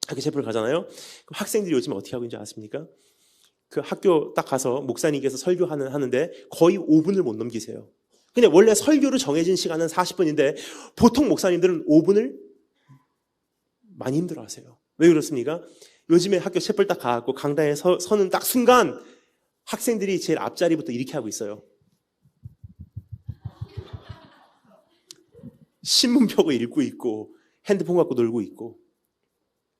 학교 채플 가잖아요. 그럼 학생들이 요즘 어떻게 하고 있는지 아십니까? 그 학교 딱 가서 목사님께서 설교하는데 거의 5분을 못 넘기세요. 근데 원래 설교로 정해진 시간은 40분인데 보통 목사님들은 5분을 많이 힘들어 하세요. 왜 그렇습니까? 요즘에 학교 채플 딱 가갖고 강당에 서는 딱 순간 학생들이 제일 앞자리부터 이렇게 하고 있어요. 신문 펴고 읽고 있고 핸드폰 갖고 놀고 있고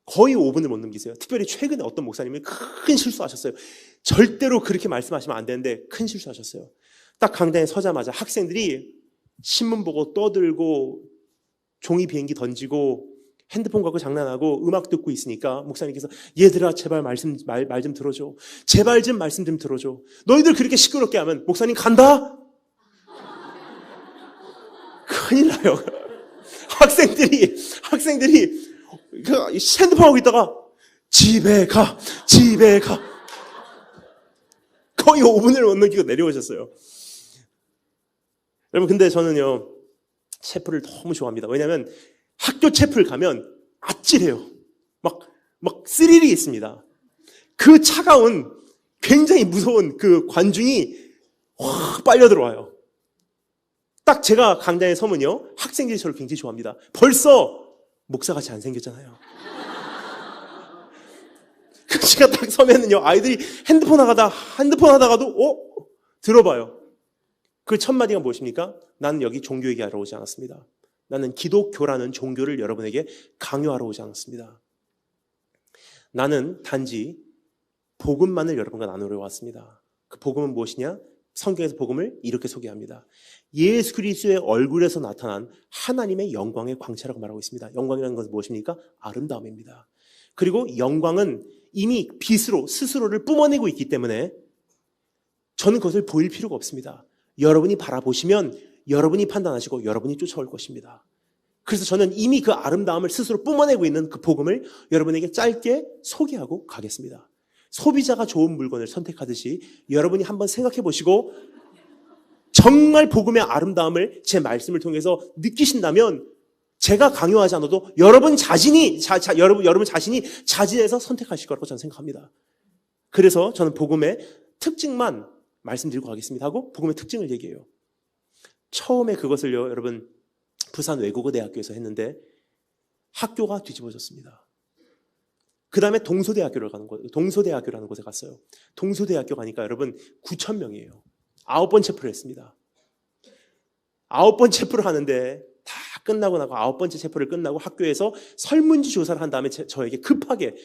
거의 5분을 못 넘기세요. 특별히 최근에 어떤 목사님이 큰 실수하셨어요. 절대로 그렇게 말씀하시면 안 되는데 큰 실수하셨어요. 딱 강당에 서자마자 학생들이 신문 보고 떠들고 종이 비행기 던지고 핸드폰 갖고 장난하고 음악 듣고 있으니까 목사님께서 얘들아 제발 말 좀 들어줘. 제발 좀 말씀 좀 들어줘. 너희들 그렇게 시끄럽게 하면 목사님 간다? 큰일 나요. 학생들이 핸드폰 하고 있다가 집에 가. 거의 5분을 못 넘기고 내려오셨어요. 여러분, 근데 저는요 채플을 너무 좋아합니다. 왜냐하면 학교 채플 가면 아찔해요. 막 스릴이 있습니다. 그 차가운 굉장히 무서운 그 관중이 확 빨려 들어와요. 딱 제가 강당에 서면요 학생들이 저를 굉장히 좋아합니다. 벌써 목사같이 안 생겼잖아요. 제가 딱 서면은요 아이들이 핸드폰 하다가도 들어봐요. 그 첫 마디가 무엇입니까? 나는 여기 종교 얘기하러 오지 않았습니다. 나는 기독교라는 종교를 여러분에게 강요하러 오지 않았습니다. 나는 단지 복음만을 여러분과 나누려 왔습니다. 그 복음은 무엇이냐? 성경에서 복음을 이렇게 소개합니다. 예수 그리스도의 얼굴에서 나타난 하나님의 영광의 광채라고 말하고 있습니다. 영광이라는 것은 무엇입니까? 아름다움입니다. 그리고 영광은 이미 빛으로 스스로를 뿜어내고 있기 때문에 저는 그것을 보일 필요가 없습니다. 여러분이 바라보시면 여러분이 판단하시고 여러분이 쫓아올 것입니다. 그래서 저는 이미 그 아름다움을 스스로 뿜어내고 있는 그 복음을 여러분에게 짧게 소개하고 가겠습니다. 소비자가 좋은 물건을 선택하듯이 여러분이 한번 생각해 보시고 정말 복음의 아름다움을 제 말씀을 통해서 느끼신다면 제가 강요하지 않아도 여러분 자신이 자진해서 선택하실 거라고 저는 생각합니다. 그래서 저는 복음의 특징만 말씀드리고 가겠습니다 하고 복음의 특징을 얘기해요. 처음에 그것을요 여러분 부산 외국어대학교에서 했는데 학교가 뒤집어졌습니다. 그 다음에 동서대학교라는 곳에 갔어요. 동서대학교 가니까 여러분 9,000명이에요. 9번 체프를 했습니다. 9번 체프를 하는데 다 끝나고 나고 9번째 체프를 끝나고 학교에서 설문지 조사를 한 다음에 저에게 급하게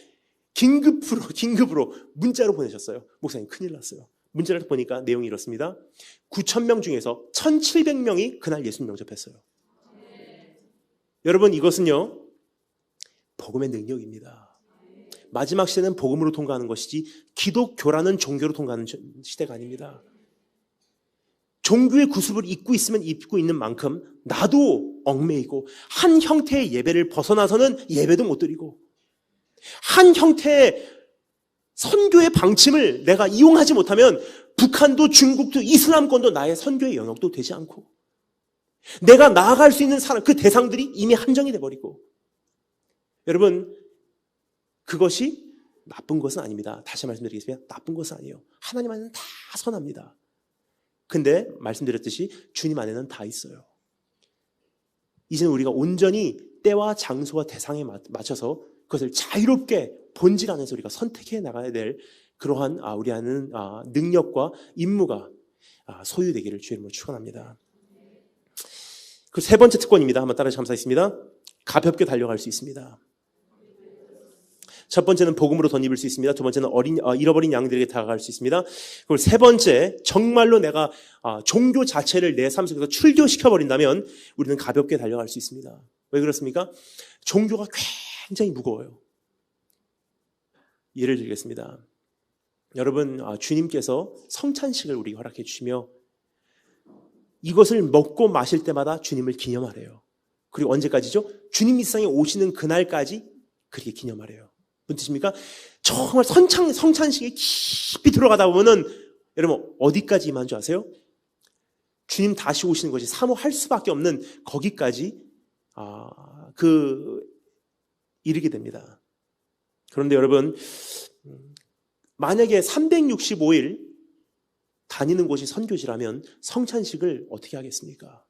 긴급으로 문자로 보내셨어요. 목사님 큰일 났어요. 문자를 보니까 내용이 이렇습니다. 9,000명 중에서 1,700명이 그날 예수님 영접했어요. 여러분 이것은요 복음의 능력입니다. 마지막 시대는 복음으로 통과하는 것이지 기독교라는 종교로 통과하는 시대가 아닙니다. 종교의 구습을 입고 있으면 입고 있는 만큼 나도 얽매이고 한 형태의 예배를 벗어나서는 예배도 못 드리고 한 형태의 선교의 방침을 내가 이용하지 못하면 북한도 중국도 이슬람권도 나의 선교의 영역도 되지 않고 내가 나아갈 수 있는 사람, 그 대상들이 이미 한정이 돼버리고 여러분 그것이 나쁜 것은 아닙니다. 다시 말씀드리겠습니다. 나쁜 것은 아니에요. 하나님 안에는 다 선합니다. 근데 말씀드렸듯이 주님 안에는 다 있어요. 이제는 우리가 온전히 때와 장소와 대상에 맞춰서 그것을 자유롭게 본질 안에서 우리가 선택해 나가야 될 그러한 우리 안에는 능력과 임무가 소유되기를 주의 이름으로 축원합니다. 그 세 번째 특권입니다. 한번 따라서 감사했습니다. 가볍게 달려갈 수 있습니다. 첫 번째는 복음으로 덧입을 수 있습니다. 두 번째는 잃어버린 양들에게 다가갈 수 있습니다. 그리고 세 번째, 정말로 내가 종교 자체를 내 삶 속에서 출교시켜버린다면 우리는 가볍게 달려갈 수 있습니다. 왜 그렇습니까? 종교가 굉장히 무거워요. 예를 들겠습니다. 여러분, 주님께서 성찬식을 우리에게 허락해 주시며 이것을 먹고 마실 때마다 주님을 기념하래요. 그리고 언제까지죠? 주님 이 세상에 오시는 그날까지 그렇게 기념하래요. 무슨 뜻입니까? 정말 성찬식에 깊이 들어가다 보면은 여러분 어디까지 임한 줄 아세요? 주님 다시 오시는 것이 사모할 수밖에 없는 거기까지 이르게 됩니다. 그런데 여러분 만약에 365일 다니는 곳이 선교지라면 성찬식을 어떻게 하겠습니까?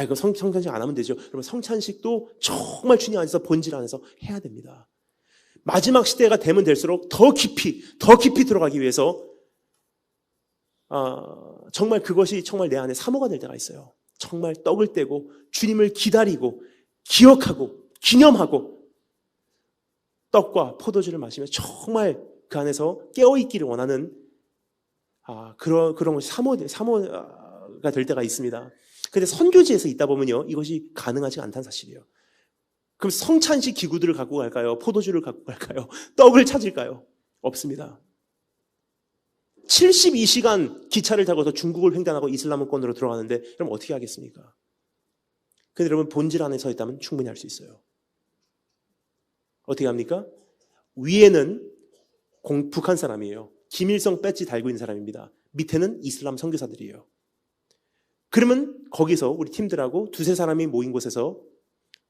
이거 성찬식 안 하면 되죠. 여러분 성찬식도 정말 주님 안에서 본질 안에서 해야 됩니다. 마지막 시대가 되면 될수록 더 깊이 들어가기 위해서 정말 그것이 정말 내 안에 사모가 될 때가 있어요. 정말 떡을 떼고 주님을 기다리고 기억하고 기념하고 떡과 포도주를 마시며 정말 그 안에서 깨어있기를 원하는 그런 것이 사모가 될 때가 있습니다. 근데 선교지에서 있다 보면요 이것이 가능하지 않다는 사실이에요. 그럼 성찬식 기구들을 갖고 갈까요? 포도주를 갖고 갈까요? 떡을 찾을까요? 없습니다. 72시간 기차를 타고서 중국을 횡단하고 이슬람권으로 들어가는데 그럼 어떻게 하겠습니까? 근데 여러분 본질 안에 서 있다면 충분히 할 수 있어요. 어떻게 합니까? 위에는 북한 사람이에요. 김일성 배지 달고 있는 사람입니다. 밑에는 이슬람 선교사들이에요. 그러면 거기서 우리 팀들하고 두세 사람이 모인 곳에서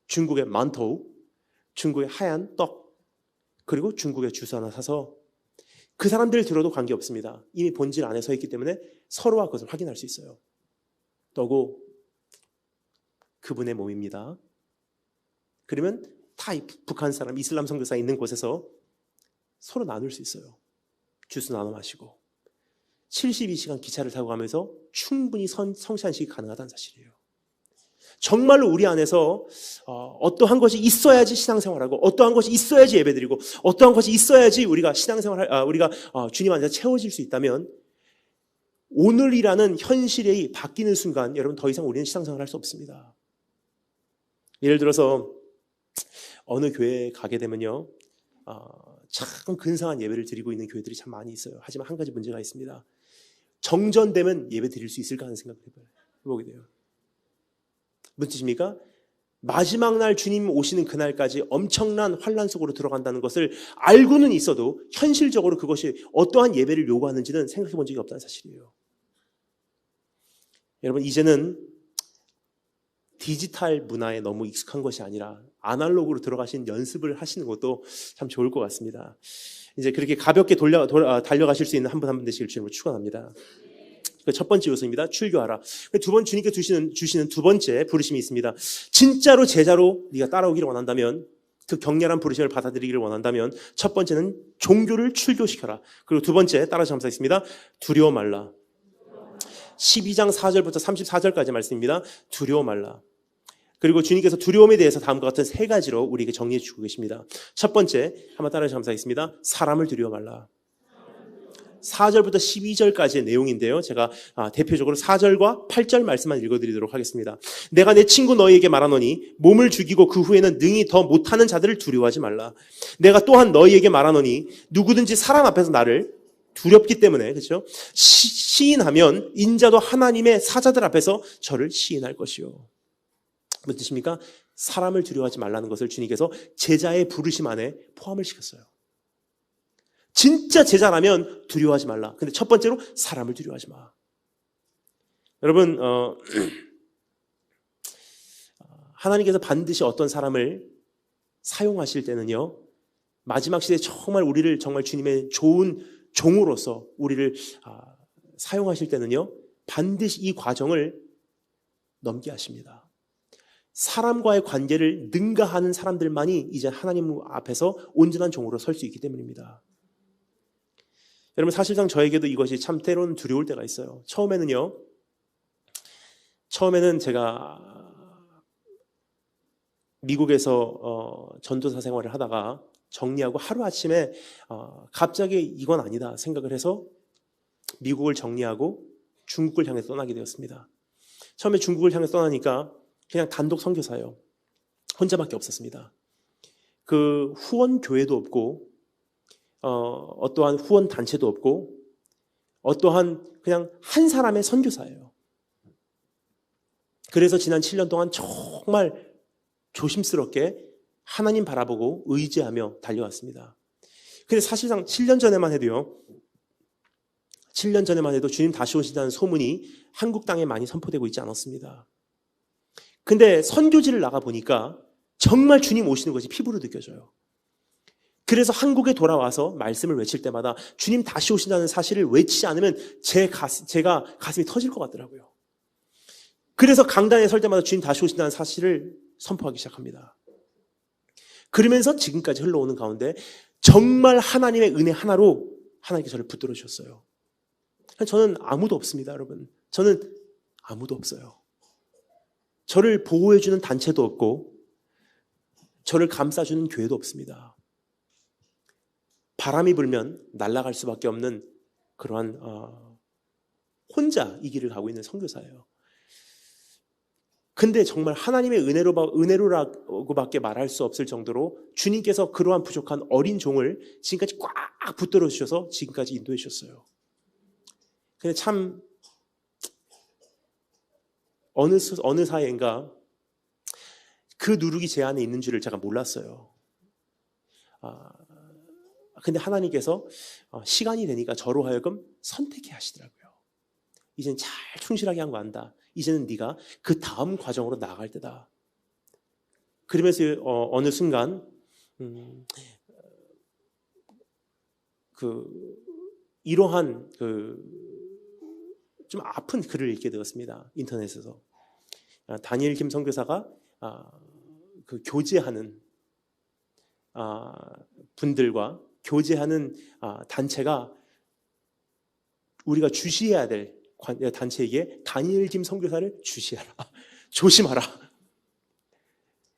중국의 만토우, 중국의 하얀 떡, 그리고 중국의 주스 하나 사서 그 사람들 들어도 관계없습니다. 이미 본질 안에 서 있기 때문에 서로가 그것을 확인할 수 있어요. 떡고 그분의 몸입니다. 그러면 다 북한 사람, 이슬람 선교사 있는 곳에서 서로 나눌 수 있어요. 주스 나눠 마시고 72시간 기차를 타고 가면서 충분히 성찬식이 가능하다는 사실이에요. 정말로 우리 안에서 어떠한 것이 있어야지 신앙생활하고 어떠한 것이 있어야지 예배드리고 어떠한 것이 있어야지 우리가 우리가 주님 안에서 채워질 수 있다면 오늘이라는 현실이 바뀌는 순간 여러분 더 이상 우리는 신앙생활을 할 수 없습니다. 예를 들어서 어느 교회에 가게 되면요 참 근사한 예배를 드리고 있는 교회들이 참 많이 있어요. 하지만 한 가지 문제가 있습니다. 정전되면 예배 드릴 수 있을까 하는 생각을 해보게 돼요. 무슨 뜻입니까? 마지막 날 주님 오시는 그날까지 엄청난 환란 속으로 들어간다는 것을 알고는 있어도 현실적으로 그것이 어떠한 예배를 요구하는지는 생각해 본 적이 없다는 사실이에요. 여러분 이제는 디지털 문화에 너무 익숙한 것이 아니라 아날로그로 들어가신 연습을 하시는 것도 참 좋을 것 같습니다. 이제 그렇게 가볍게 달려가실 수 있는 한 분 한 분 되시길 주님으로 축원합니다. 첫 번째 요소입니다. 출교하라. 두 번 주님께 주시는 두 번째 부르심이 있습니다. 진짜로 제자로 네가 따라오기를 원한다면 그 격렬한 부르심을 받아들이기를 원한다면 첫 번째는 종교를 출교시켜라. 그리고 두 번째 따라서 감사했습니다. 두려워 말라. 12장 4절부터 34절까지 말씀입니다. 두려워 말라. 그리고 주님께서 두려움에 대해서 다음과 같은 세 가지로 우리에게 정리해 주고 계십니다. 첫 번째, 한번 따라서 감사하겠습니다. 사람을 두려워 말라. 4절부터 12절까지의 내용인데요. 제가 대표적으로 4절과 8절 말씀만 읽어드리도록 하겠습니다. 내가 내 친구 너희에게 말하노니 몸을 죽이고 그 후에는 능히 더 못하는 자들을 두려워하지 말라. 내가 또한 너희에게 말하노니 누구든지 사람 앞에서 나를 두렵기 때문에 그렇죠? 시인하면 인자도 하나님의 사자들 앞에서 저를 시인할 것이요. 무슨 뜻입니까? 사람을 두려워하지 말라는 것을 주님께서 제자의 부르심 안에 포함을 시켰어요. 진짜 제자라면 두려워하지 말라. 근데 첫 번째로 사람을 두려워하지 마. 여러분, 하나님께서 반드시 어떤 사람을 사용하실 때는요, 마지막 시대에 정말 우리를 정말 주님의 좋은 종으로서 우리를 사용하실 때는요, 반드시 이 과정을 넘게 하십니다. 사람과의 관계를 능가하는 사람들만이 이제 하나님 앞에서 온전한 종으로 설 수 있기 때문입니다. 여러분, 사실상 저에게도 이것이 참 때로는 두려울 때가 있어요. 처음에는 제가 미국에서 전도사 생활을 하다가 정리하고 하루아침에 갑자기 이건 아니다 생각을 해서 미국을 정리하고 중국을 향해 떠나게 되었습니다. 처음에 중국을 향해 떠나니까 그냥 단독 선교사예요. 혼자밖에 없었습니다. 그 후원 교회도 없고 어떠한 후원 단체도 없고 어떠한 그냥 한 사람의 선교사예요. 그래서 지난 7년 동안 정말 조심스럽게 하나님 바라보고 의지하며 달려왔습니다. 근데 사실상 7년 전에만 해도 주님 다시 오신다는 소문이 한국 땅에 많이 선포되고 있지 않았습니다. 근데 선교지를 나가보니까 정말 주님 오시는 것이 피부로 느껴져요. 그래서 한국에 돌아와서 말씀을 외칠 때마다 주님 다시 오신다는 사실을 외치지 않으면 제가 가슴이 터질 것 같더라고요. 그래서 강단에 설 때마다 주님 다시 오신다는 사실을 선포하기 시작합니다. 그러면서 지금까지 흘러오는 가운데 정말 하나님의 은혜 하나로 하나님께 저를 붙들어 주셨어요. 저는 아무도 없습니다, 여러분. 저는 아무도 없어요. 저를 보호해주는 단체도 없고 저를 감싸주는 교회도 없습니다. 바람이 불면 날아갈 수밖에 없는 그러한 혼자 이 길을 가고 있는 선교사예요. 근데 정말 하나님의 은혜로라고밖에 말할 수 없을 정도로 주님께서 그러한 부족한 어린 종을 지금까지 꽉 붙들어 주셔서 지금까지 인도해 주셨어요. 근데 참 어느 사이인가 그 누룩이 제 안에 있는 줄을 제가 몰랐어요. 근데 하나님께서 시간이 되니까 저로 하여금 선택해 하시더라고요. 이제는 잘 충실하게 한 거 안다. 이제는 네가 그 다음 과정으로 나아갈 때다. 그러면서 어느 순간 이러한 좀 아픈 글을 읽게 되었습니다. 인터넷에서 다니엘 김 선교사가 교제하는 분들과 교제하는 단체가 우리가 주시해야 될 단체에게 다니엘 김 선교사를 주시하라. 조심하라.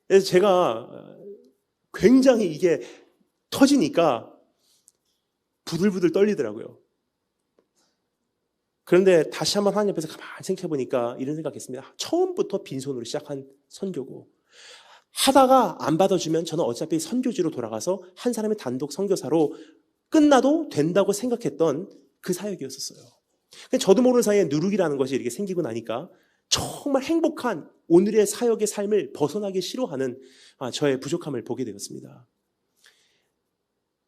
그래서 제가 굉장히 이게 터지니까 부들부들 떨리더라고요. 그런데 다시 한번 하나님 앞에서 가만히 생각해보니까 이런 생각했습니다. 처음부터 빈손으로 시작한 선교고 하다가 안 받아주면 저는 어차피 선교지로 돌아가서 한 사람의 단독 선교사로 끝나도 된다고 생각했던 그 사역이었었어요. 저도 모르는 사이에 누룩이라는 것이 이렇게 생기고 나니까 정말 행복한 오늘의 사역의 삶을 벗어나기 싫어하는 저의 부족함을 보게 되었습니다.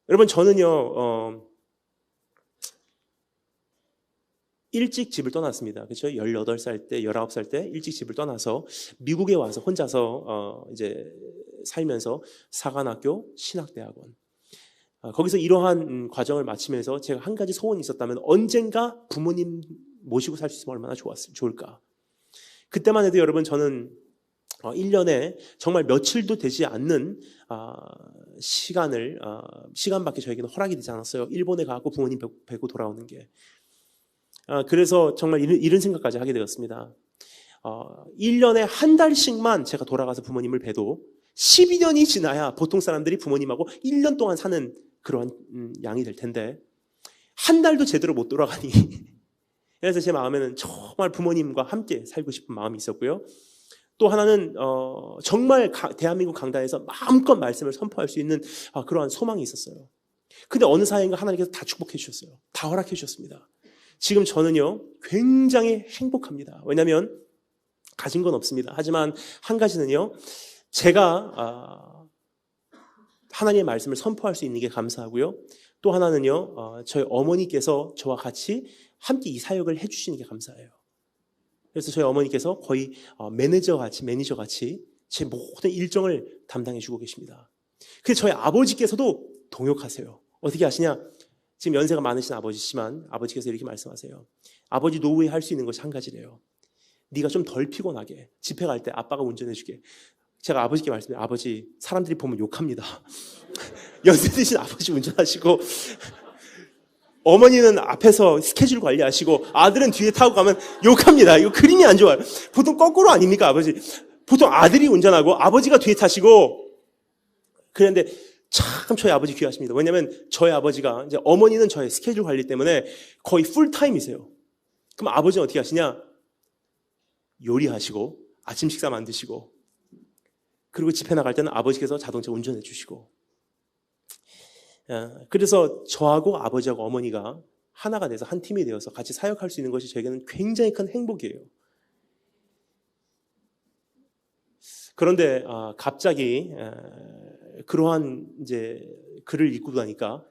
여러분, 저는요 일찍 집을 떠났습니다. 그렇죠? 18살 때, 19살 때 일찍 집을 떠나서 미국에 와서 혼자서 이제 살면서 사관학교, 신학대학원 거기서 이러한 과정을 마치면서 제가 한 가지 소원이 있었다면 언젠가 부모님 모시고 살 수 있으면 얼마나 좋을까. 그때만 해도 여러분 저는 1년에 정말 며칠도 되지 않는 시간밖에 저에게는 허락이 되지 않았어요. 일본에 가고 부모님 뵙고 돌아오는 게. 그래서 정말 이런 생각까지 하게 되었습니다. 1년에 한 달씩만 제가 돌아가서 부모님을 뵈도 12년이 지나야 보통 사람들이 부모님하고 1년 동안 사는 그러한 양이 될 텐데 한 달도 제대로 못 돌아가니 그래서 제 마음에는 정말 부모님과 함께 살고 싶은 마음이 있었고요. 또 하나는 정말 대한민국 강단에서 마음껏 말씀을 선포할 수 있는 그러한 소망이 있었어요. 근데 어느 사이인가 하나님께서 다 축복해 주셨어요. 다 허락해 주셨습니다. 지금 저는요 굉장히 행복합니다. 왜냐하면 가진 건 없습니다. 하지만 한 가지는요, 제가 하나님의 말씀을 선포할 수 있는 게 감사하고요. 또 하나는요, 저희 어머니께서 저와 같이 함께 이 사역을 해주시는 게 감사해요. 그래서 저희 어머니께서 거의 매니저 같이 제 모든 일정을 담당해주고 계십니다. 그래서 저희 아버지께서도 동역하세요. 어떻게 아시냐? 지금 연세가 많으신 아버지시지만 아버지께서 이렇게 말씀하세요. 아버지 노후에 할 수 있는 것이 한 가지래요. 네가 좀 덜 피곤하게 집회 갈 때 아빠가 운전해주게. 제가 아버지께 말씀드려요. 아버지, 사람들이 보면 욕합니다. 연세 드신 아버지 운전하시고 어머니는 앞에서 스케줄 관리하시고 아들은 뒤에 타고 가면 욕합니다. 이거 그림이 안 좋아요. 보통 거꾸로 아닙니까, 아버지? 보통 아들이 운전하고 아버지가 뒤에 타시고. 그런데 참 저희 아버지 귀하십니다. 왜냐하면 저희 아버지가 이제 어머니는 저의 스케줄 관리 때문에 거의 풀타임이세요. 그럼 아버지는 어떻게 하시냐? 요리하시고 아침 식사 만드시고 그리고 집회 나갈 때는 아버지께서 자동차 운전해 주시고. 그래서 저하고 아버지하고 어머니가 하나가 돼서 한 팀이 되어서 같이 사역할 수 있는 것이 저에게는 굉장히 큰 행복이에요. 그런데 갑자기 그러한 이제 글을 읽고 나니까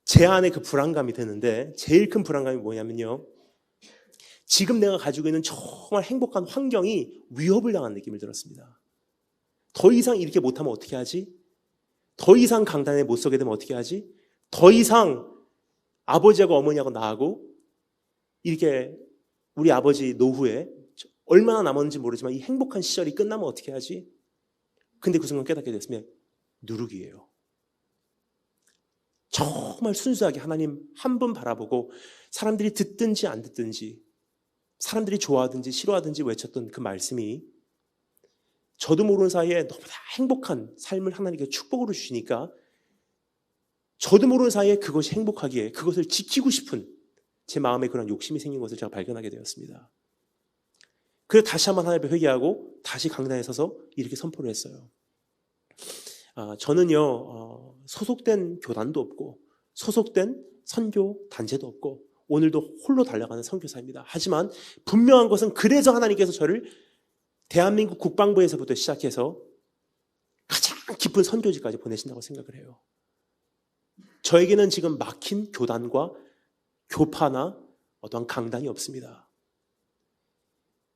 제 안에 그 불안감이 드는데, 제일 큰 불안감이 뭐냐면요, 지금 내가 가지고 있는 정말 행복한 환경이 위협을 당한 느낌을 들었습니다. 더 이상 이렇게 못하면 어떻게 하지? 더 이상 강단에 못 서게 되면 어떻게 하지? 더 이상 아버지하고 어머니하고 나하고 이렇게 우리 아버지 노후에 얼마나 남았는지 모르지만 이 행복한 시절이 끝나면 어떻게 하지? 근데 그 순간 깨닫게 됐으면 누룩이에요. 정말 순수하게 하나님 한 분 바라보고 사람들이 듣든지 안 듣든지, 사람들이 좋아하든지 싫어하든지 외쳤던 그 말씀이 저도 모르는 사이에 너무나 행복한 삶을 하나님께 축복으로 주시니까 저도 모르는 사이에 그것이 행복하기에 그것을 지키고 싶은 제 마음에 그런 욕심이 생긴 것을 제가 발견하게 되었습니다. 그래서 다시 한번 하나님 앞에 회개하고 다시 강단에 서서 이렇게 선포를 했어요. 저는요, 소속된 교단도 없고 소속된 선교 단체도 없고 오늘도 홀로 달려가는 선교사입니다. 하지만 분명한 것은 그래서 하나님께서 저를 대한민국 국방부에서부터 시작해서 가장 깊은 선교지까지 보내신다고 생각을 해요. 저에게는 지금 막힌 교단과 교파나 어떠한 강단이 없습니다.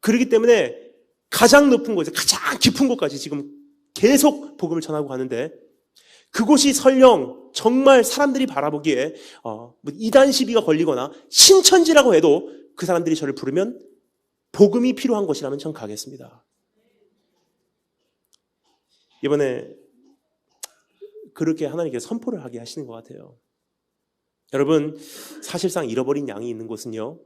그렇기 때문에 가장 높은 곳에 가장 깊은 곳까지 지금 계속 복음을 전하고 가는데, 그곳이 설령 정말 사람들이 바라보기에 이단 시비가 걸리거나 신천지라고 해도 그 사람들이 저를 부르면 복음이 필요한 곳이라면 전 가겠습니다. 이번에 그렇게 하나님께서 선포를 하게 하시는 것 같아요. 여러분, 사실상 잃어버린 양이 있는 곳은요,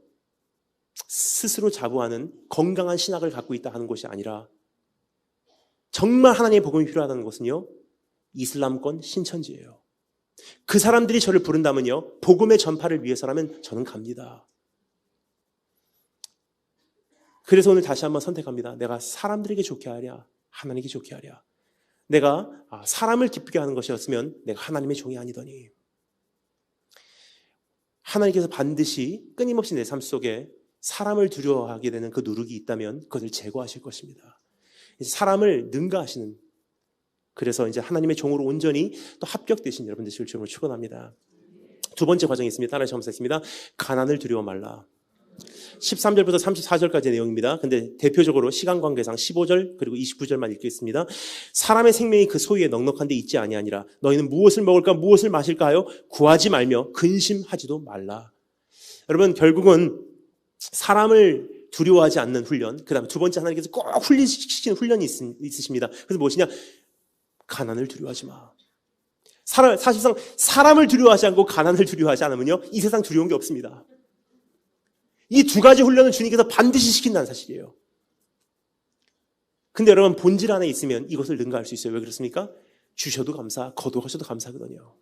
스스로 자부하는 건강한 신학을 갖고 있다 하는 것이 아니라 정말 하나님의 복음이 필요하다는 것은요, 이슬람권 신천지예요. 그 사람들이 저를 부른다면요, 복음의 전파를 위해서라면 저는 갑니다. 그래서 오늘 다시 한번 선택합니다. 내가 사람들에게 좋게 하랴, 하나님께 좋게 하랴. 내가 사람을 기쁘게 하는 것이었으면 내가 하나님의 종이 아니더니. 하나님께서 반드시 끊임없이 내 삶 속에 사람을 두려워하게 되는 그 누룩이 있다면 그것을 제거하실 것입니다. 사람을 능가하시는, 그래서 이제 하나님의 종으로 온전히 또 합격되신 여러분 되실 줄을 축원합니다. 두 번째 과정이 있습니다. 따라서 검사했습니다. 가난을 두려워 말라. 13절부터 34절까지의 내용입니다. 근데 대표적으로 시간 관계상 15절 그리고 29절만 읽겠습니다. 사람의 생명이 그 소유에 넉넉한 데 있지 아니하니라. 너희는 무엇을 먹을까 무엇을 마실까 하여 구하지 말며 근심하지도 말라. 여러분, 결국은 사람을 두려워하지 않는 훈련, 그 다음에 두 번째 하나님께서 꼭 훈련시키는 훈련이 있으십니다. 그래서 무엇이냐? 가난을 두려워하지 마. 사실상 사람을 두려워하지 않고 가난을 두려워하지 않으면요, 이 세상 두려운 게 없습니다. 이 두 가지 훈련을 주님께서 반드시 시킨다는 사실이에요. 근데 여러분, 본질 안에 있으면 이것을 능가할 수 있어요. 왜 그렇습니까? 주셔도 감사, 거두하셔도 감사하거든요.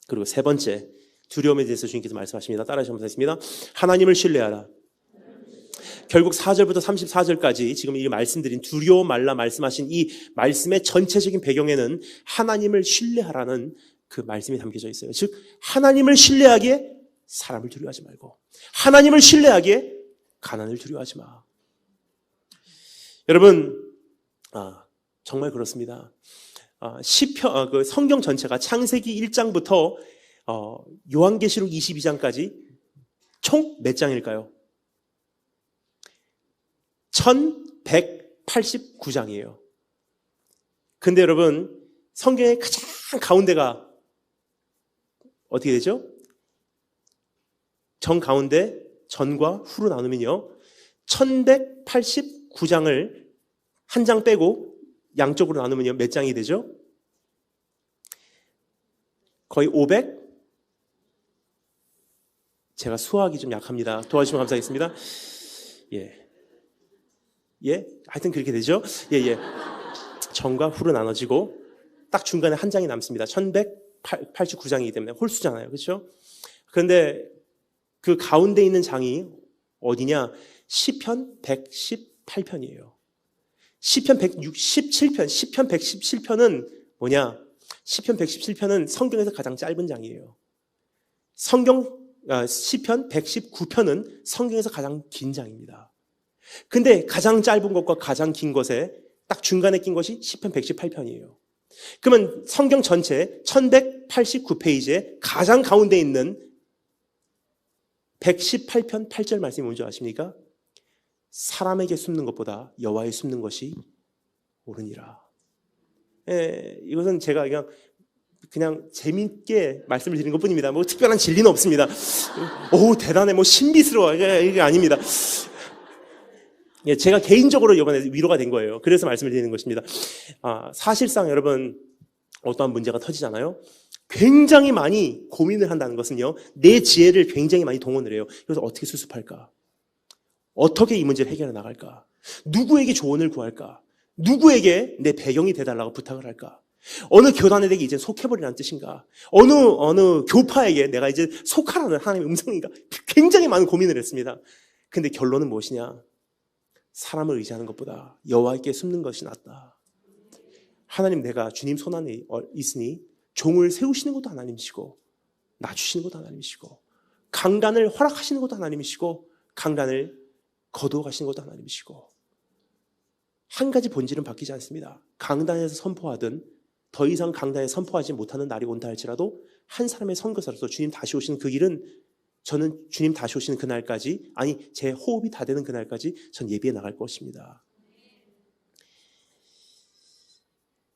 그리고 세 번째, 두려움에 대해서 주님께서 말씀하십니다. 따라서 감사했습니다. 하나님을 신뢰하라. 결국 4절부터 34절까지 지금 이 말씀드린 두려워 말라 말씀하신 이 말씀의 전체적인 배경에는 하나님을 신뢰하라는 그 말씀이 담겨져 있어요. 즉, 하나님을 신뢰하기에 사람을 두려워하지 말고, 하나님을 신뢰하기에 가난을 두려워하지 마. 여러분, 정말 그렇습니다. 시편, 그 성경 전체가 창세기 1장부터 요한계시록 22장까지 총 몇 장일까요? 1189장이에요. 근데 여러분, 성경의 가장 가운데가 어떻게 되죠? 정 가운데 전과 후로 나누면요, 1189장을 한 장 빼고 양쪽으로 나누면요, 몇 장이 되죠? 거의 500? 제가 수학이 좀 약합니다. 도와주시면 감사하겠습니다. 하여튼 그렇게 되죠? 전과 후로 나눠지고 딱 중간에 한 장이 남습니다. 1189장이기 때문에 홀수잖아요. 그렇죠? 그런데 그 가운데 있는 장이 어디냐? 시편 118편이에요. 시편 117편, 시편 117편은 뭐냐? 시편 117편은 성경에서 가장 짧은 장이에요. 시편 119편은 성경에서 가장 긴 장입니다. 근데 가장 짧은 것과 가장 긴 것에 딱 중간에 낀 것이 시편 118편이에요. 그러면 성경 전체 1189페이지에 가장 가운데 있는 118편 8절 말씀이 뭔지 아십니까? 사람에게 숨는 것보다 여호와에 숨는 것이 옳으니라. 이것은 제가 그냥 재밌게 말씀을 드리는 것뿐입니다. 뭐 특별한 진리는 없습니다. 오, 대단해, 뭐 신비스러워, 이게 아닙니다. 제가 개인적으로 이번에 위로가 된 거예요. 그래서 말씀을 드리는 것입니다. 사실상 여러분, 어떠한 문제가 터지잖아요. 굉장히 많이 고민을 한다는 것은요, 내 지혜를 굉장히 많이 동원을 해요. 그래서 어떻게 수습할까? 어떻게 이 문제를 해결해 나갈까? 누구에게 조언을 구할까? 누구에게 내 배경이 돼달라고 부탁을 할까? 어느 교단에 이제 속해버리라는 뜻인가? 어느 교파에게 내가 이제 속하라는 하나님의 음성인가? 굉장히 많은 고민을 했습니다. 근데 결론은 무엇이냐? 사람을 의지하는 것보다 여호와께 숨는 것이 낫다. 하나님, 내가 주님 손 안에 있으니 종을 세우시는 것도 하나님이시고 낮추시는 것도 하나님이시고 강단을 허락하시는 것도 하나님이시고 강단을 거두어 가시는 것도 하나님이시고, 한 가지 본질은 바뀌지 않습니다. 강단에서 선포하든 더 이상 강단에 선포하지 못하는 날이 온다 할지라도 한 사람의 선교사로서 주님 다시 오시는 그 길은, 저는 주님 다시 오시는 그날까지, 아니 제 호흡이 다 되는 그날까지 전 예비해 나갈 것입니다.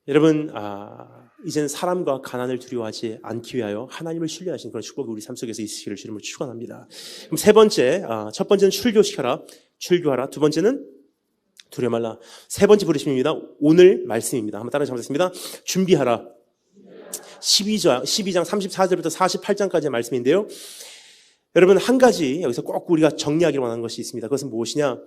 여러분, 이제는 사람과 가난을 두려워하지 않기 위하여 하나님을 신뢰하시는 그런 축복이 우리 삶 속에서 있으시기를 주님을 축원합니다. 그럼 세 번째, 첫 번째는 출교하라. 두 번째는 두려워 말라. 세 번째 부르심입니다. 오늘 말씀입니다. 한번 따라 잡겠습니다. 준비하라. 12장 34절부터 48장까지의 말씀인데요. 여러분, 한 가지 여기서 꼭 우리가 정리하기를 원하는 것이 있습니다. 그것은 무엇이냐?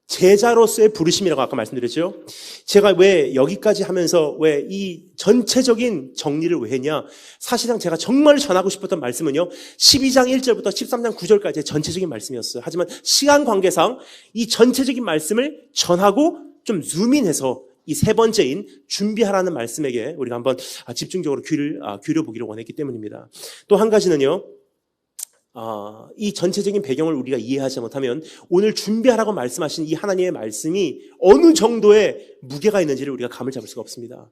제자로서의 부르심이라고 아까 말씀드렸죠. 제가 왜 여기까지 하면서 왜 이 전체적인 정리를 왜 했냐? 사실상 제가 정말 전하고 싶었던 말씀은요, 12장 1절부터 13장 9절까지의 전체적인 말씀이었어요. 하지만 시간 관계상 이 전체적인 말씀을 전하고 좀 줌인해서 이 세 번째인 준비하라는 말씀에게 우리가 한번 집중적으로 귀를 기울여보기를 원했기 때문입니다. 또 한 가지는요, 이 전체적인 배경을 우리가 이해하지 못하면 오늘 준비하라고 말씀하신 이 하나님의 말씀이 어느 정도의 무게가 있는지를 우리가 감을 잡을 수가 없습니다.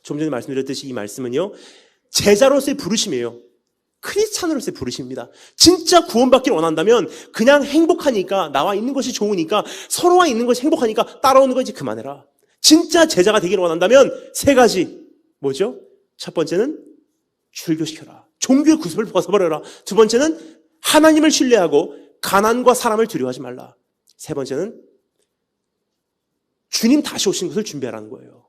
좀 전에 말씀드렸듯이 이 말씀은요, 제자로서의 부르심이에요. 크리스찬으로서의 부르심입니다. 진짜 구원받기를 원한다면 그냥 행복하니까, 나와 있는 것이 좋으니까, 서로와 있는 것이 행복하니까 따라오는 거 이제 그만해라. 진짜 제자가 되기를 원한다면 세 가지. 뭐죠? 첫 번째는 출교시켜라. 종교의 구습을 벗어버려라. 두 번째는 하나님을 신뢰하고 가난과 사람을 두려워하지 말라. 세 번째는 주님 다시 오신 것을 준비하라는 거예요.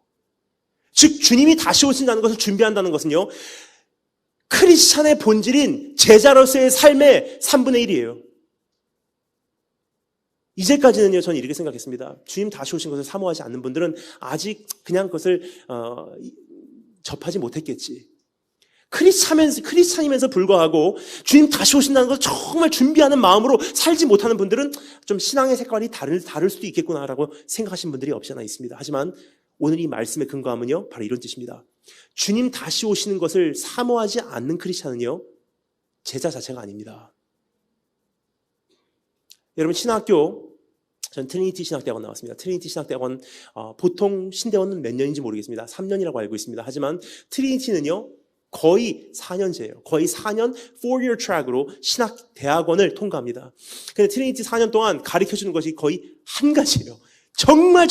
즉 주님이 다시 오신다는 것을 준비한다는 것은요, 크리스찬의 본질인 제자로서의 삶의 3분의 1이에요. 이제까지는요, 저는 이렇게 생각했습니다. 주님 다시 오신 것을 사모하지 않는 분들은 아직 그냥 그것을 접하지 못했겠지. 크리스찬이면서 불구하고 주님 다시 오신다는 것을 정말 준비하는 마음으로 살지 못하는 분들은 좀 신앙의 색깔이 다를 수도 있겠구나라고 생각하시는 분들이 없지 않아 있습니다. 하지만 오늘 이 말씀의 근거함은요, 바로 이런 뜻입니다. 주님 다시 오시는 것을 사모하지 않는 크리스찬은요, 제자 자체가 아닙니다. 여러분, 신학교 전 트리니티 신학대학원 나왔습니다. 트리니티 신학대학원 보통 신대원은 몇 년인지 모르겠습니다. 3년이라고 알고 있습니다. 하지만 트리니티는요 거의 4년제예요. 거의 4년 4-year track으로 신학대학원을 통과합니다. 근데 트리니티 4년 동안 가르쳐주는 것이 거의 한 가지예요. 정말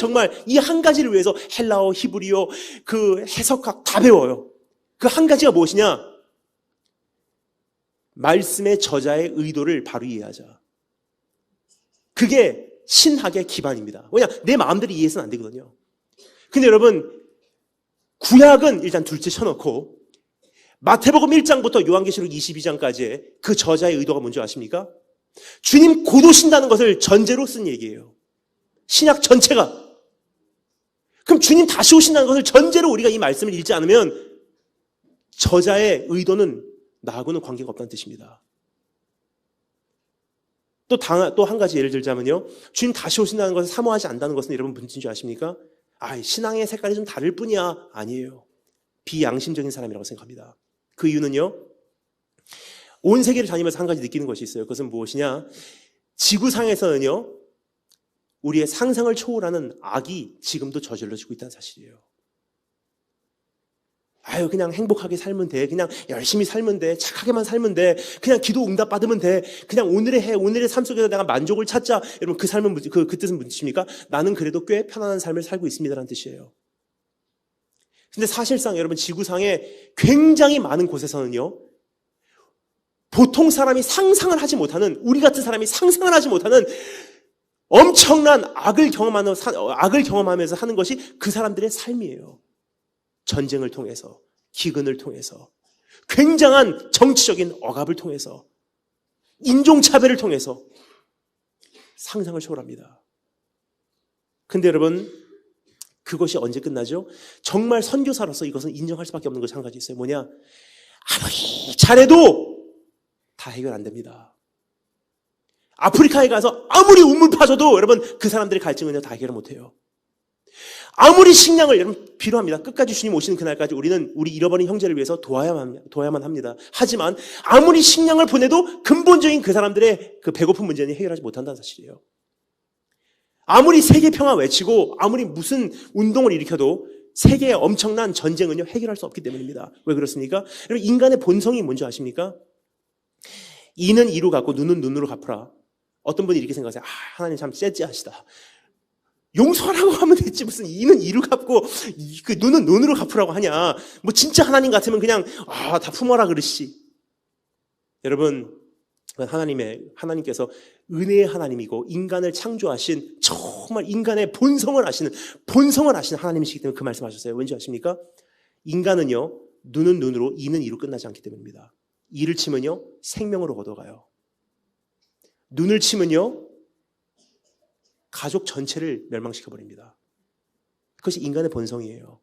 이 한 가지를 위해서 헬라어, 히브리어, 그 해석학 다 배워요. 그 한 가지가 무엇이냐? 말씀의 저자의 의도를 바로 이해하자. 그게 신학의 기반입니다. 왜냐? 내 마음대로 이해해서는 안 되거든요. 근데 여러분, 구약은 일단 둘째 쳐놓고 마태복음 1장부터 요한계시록 22장까지의 그 저자의 의도가 뭔지 아십니까? 주님 곧 오신다는 것을 전제로 쓴 얘기예요. 신약 전체가. 그럼 주님 다시 오신다는 것을 전제로 우리가 이 말씀을 읽지 않으면 저자의 의도는 나하고는 관계가 없다는 뜻입니다. 또 한 가지 예를 들자면요. 주님 다시 오신다는 것을 사모하지 않는다는 것은 여러분 무슨 줄 아십니까? 신앙의 색깔이 좀 다를 뿐이야. 아니에요. 비양심적인 사람이라고 생각합니다. 그 이유는요. 온 세계를 다니면서 한 가지 느끼는 것이 있어요. 그것은 무엇이냐? 지구상에서는요. 우리의 상상을 초월하는 악이 지금도 저질러지고 있다는 사실이에요. 그냥 행복하게 살면 돼. 그냥 열심히 살면 돼. 착하게만 살면 돼. 그냥 기도 응답 받으면 돼. 그냥 오늘의 삶 속에서 내가 만족을 찾자. 여러분 그 삶은 그 뜻은 무엇입니까? 나는 그래도 꽤 편안한 삶을 살고 있습니다라는 뜻이에요. 근데 사실상 여러분 지구상에 굉장히 많은 곳에서는요. 보통 사람이 상상을 하지 못하는, 우리 같은 사람이 상상을 하지 못하는 엄청난 악을 경험하면서 하는 것이 그 사람들의 삶이에요. 전쟁을 통해서, 기근을 통해서, 굉장한 정치적인 억압을 통해서, 인종차별을 통해서 상상을 초월합니다. 근데 여러분, 그것이 언제 끝나죠? 정말 선교사로서 이것은 인정할 수밖에 없는 것이 한 가지 있어요. 뭐냐? 아무리 잘해도 다 해결 안 됩니다. 아프리카에 가서 아무리 우물 파줘도 여러분 그 사람들의 갈증은요 다 해결을 못해요. 아무리 식량을 여러분 필요합니다. 끝까지 주님 오시는 그날까지 우리는 우리 잃어버린 형제를 위해서 도와야만 합니다. 하지만 아무리 식량을 보내도 근본적인 그 사람들의 그 배고픈 문제는 해결하지 못한다는 사실이에요. 아무리 세계 평화 외치고 아무리 무슨 운동을 일으켜도 세계의 엄청난 전쟁은요 해결할 수 없기 때문입니다. 왜 그렇습니까? 여러분 인간의 본성이 뭔지 아십니까? 이는 이로 갚고 눈은 눈으로 갚으라. 어떤 분이 이렇게 생각하세요. 하나님 참 쎄찌하시다. 용서하라고 하면 됐지 무슨 이는 이로 갚고 그 눈은 눈으로 갚으라고 하냐. 뭐 진짜 하나님 같으면 그냥 다 품어라 그러시. 여러분 하나님께서 은혜의 하나님이고 인간을 창조하신 정말 인간의 본성을 아시는 하나님이시기 때문에 그 말씀하셨어요. 왠지 아십니까? 인간은요 눈은 눈으로 이는 이로 끝나지 않기 때문입니다. 이를 치면요 생명으로 걷어가요. 눈을 치면요 가족 전체를 멸망시켜버립니다. 그것이 인간의 본성이에요.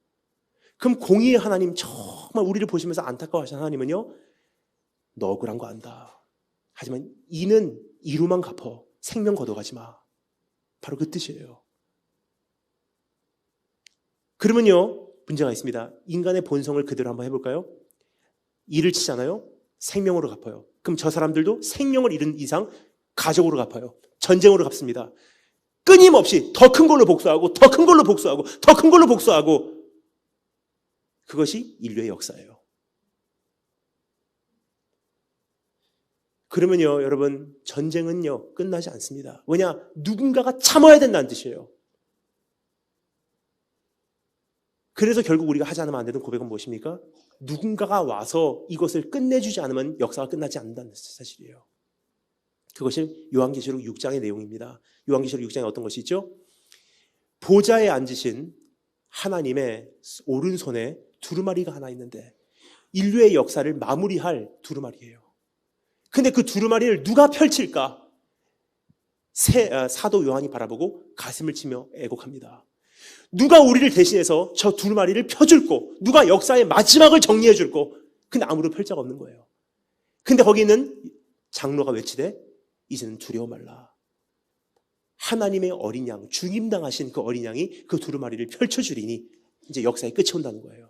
그럼 공의의 하나님, 정말 우리를 보시면서 안타까워하시는 하나님은요 너 억울한 거 안다. 하지만 이는 이로만 갚어. 생명 걷어가지 마. 바로 그 뜻이에요. 그러면요 문제가 있습니다. 인간의 본성을 그대로 한번 해볼까요? 이를 치잖아요. 생명으로 갚아요. 그럼 저 사람들도 생명을 잃은 이상 가족으로 갚아요. 전쟁으로 갚습니다. 끊임없이 더 큰 걸로 복수하고 더 큰 걸로 복수하고 더 큰 걸로 복수하고 그것이 인류의 역사예요. 그러면요 여러분 전쟁은요 끝나지 않습니다. 왜냐? 누군가가 참아야 된다는 뜻이에요. 그래서 결국 우리가 하지 않으면 안 되는 고백은 무엇입니까? 누군가가 와서 이것을 끝내주지 않으면 역사가 끝나지 않는다는 사실이에요. 그것이 요한계시록 6장의 내용입니다. 요한계시록 6장에 어떤 것이 있죠? 보좌에 앉으신 하나님의 오른손에 두루마리가 하나 있는데 인류의 역사를 마무리할 두루마리예요. 근데 그 두루마리를 누가 펼칠까? 사도 요한이 바라보고 가슴을 치며 애곡합니다. 누가 우리를 대신해서 저 두루마리를 펴줄고 누가 역사의 마지막을 정리해줄고 근데 아무도 펼 자가 없는 거예요. 근데 거기 있는 장로가 외치되 이제는 두려워 말라. 하나님의 어린 양, 죽임당하신 그 어린 양이 그 두루마리를 펼쳐주리니 이제 역사의 끝이 온다는 거예요.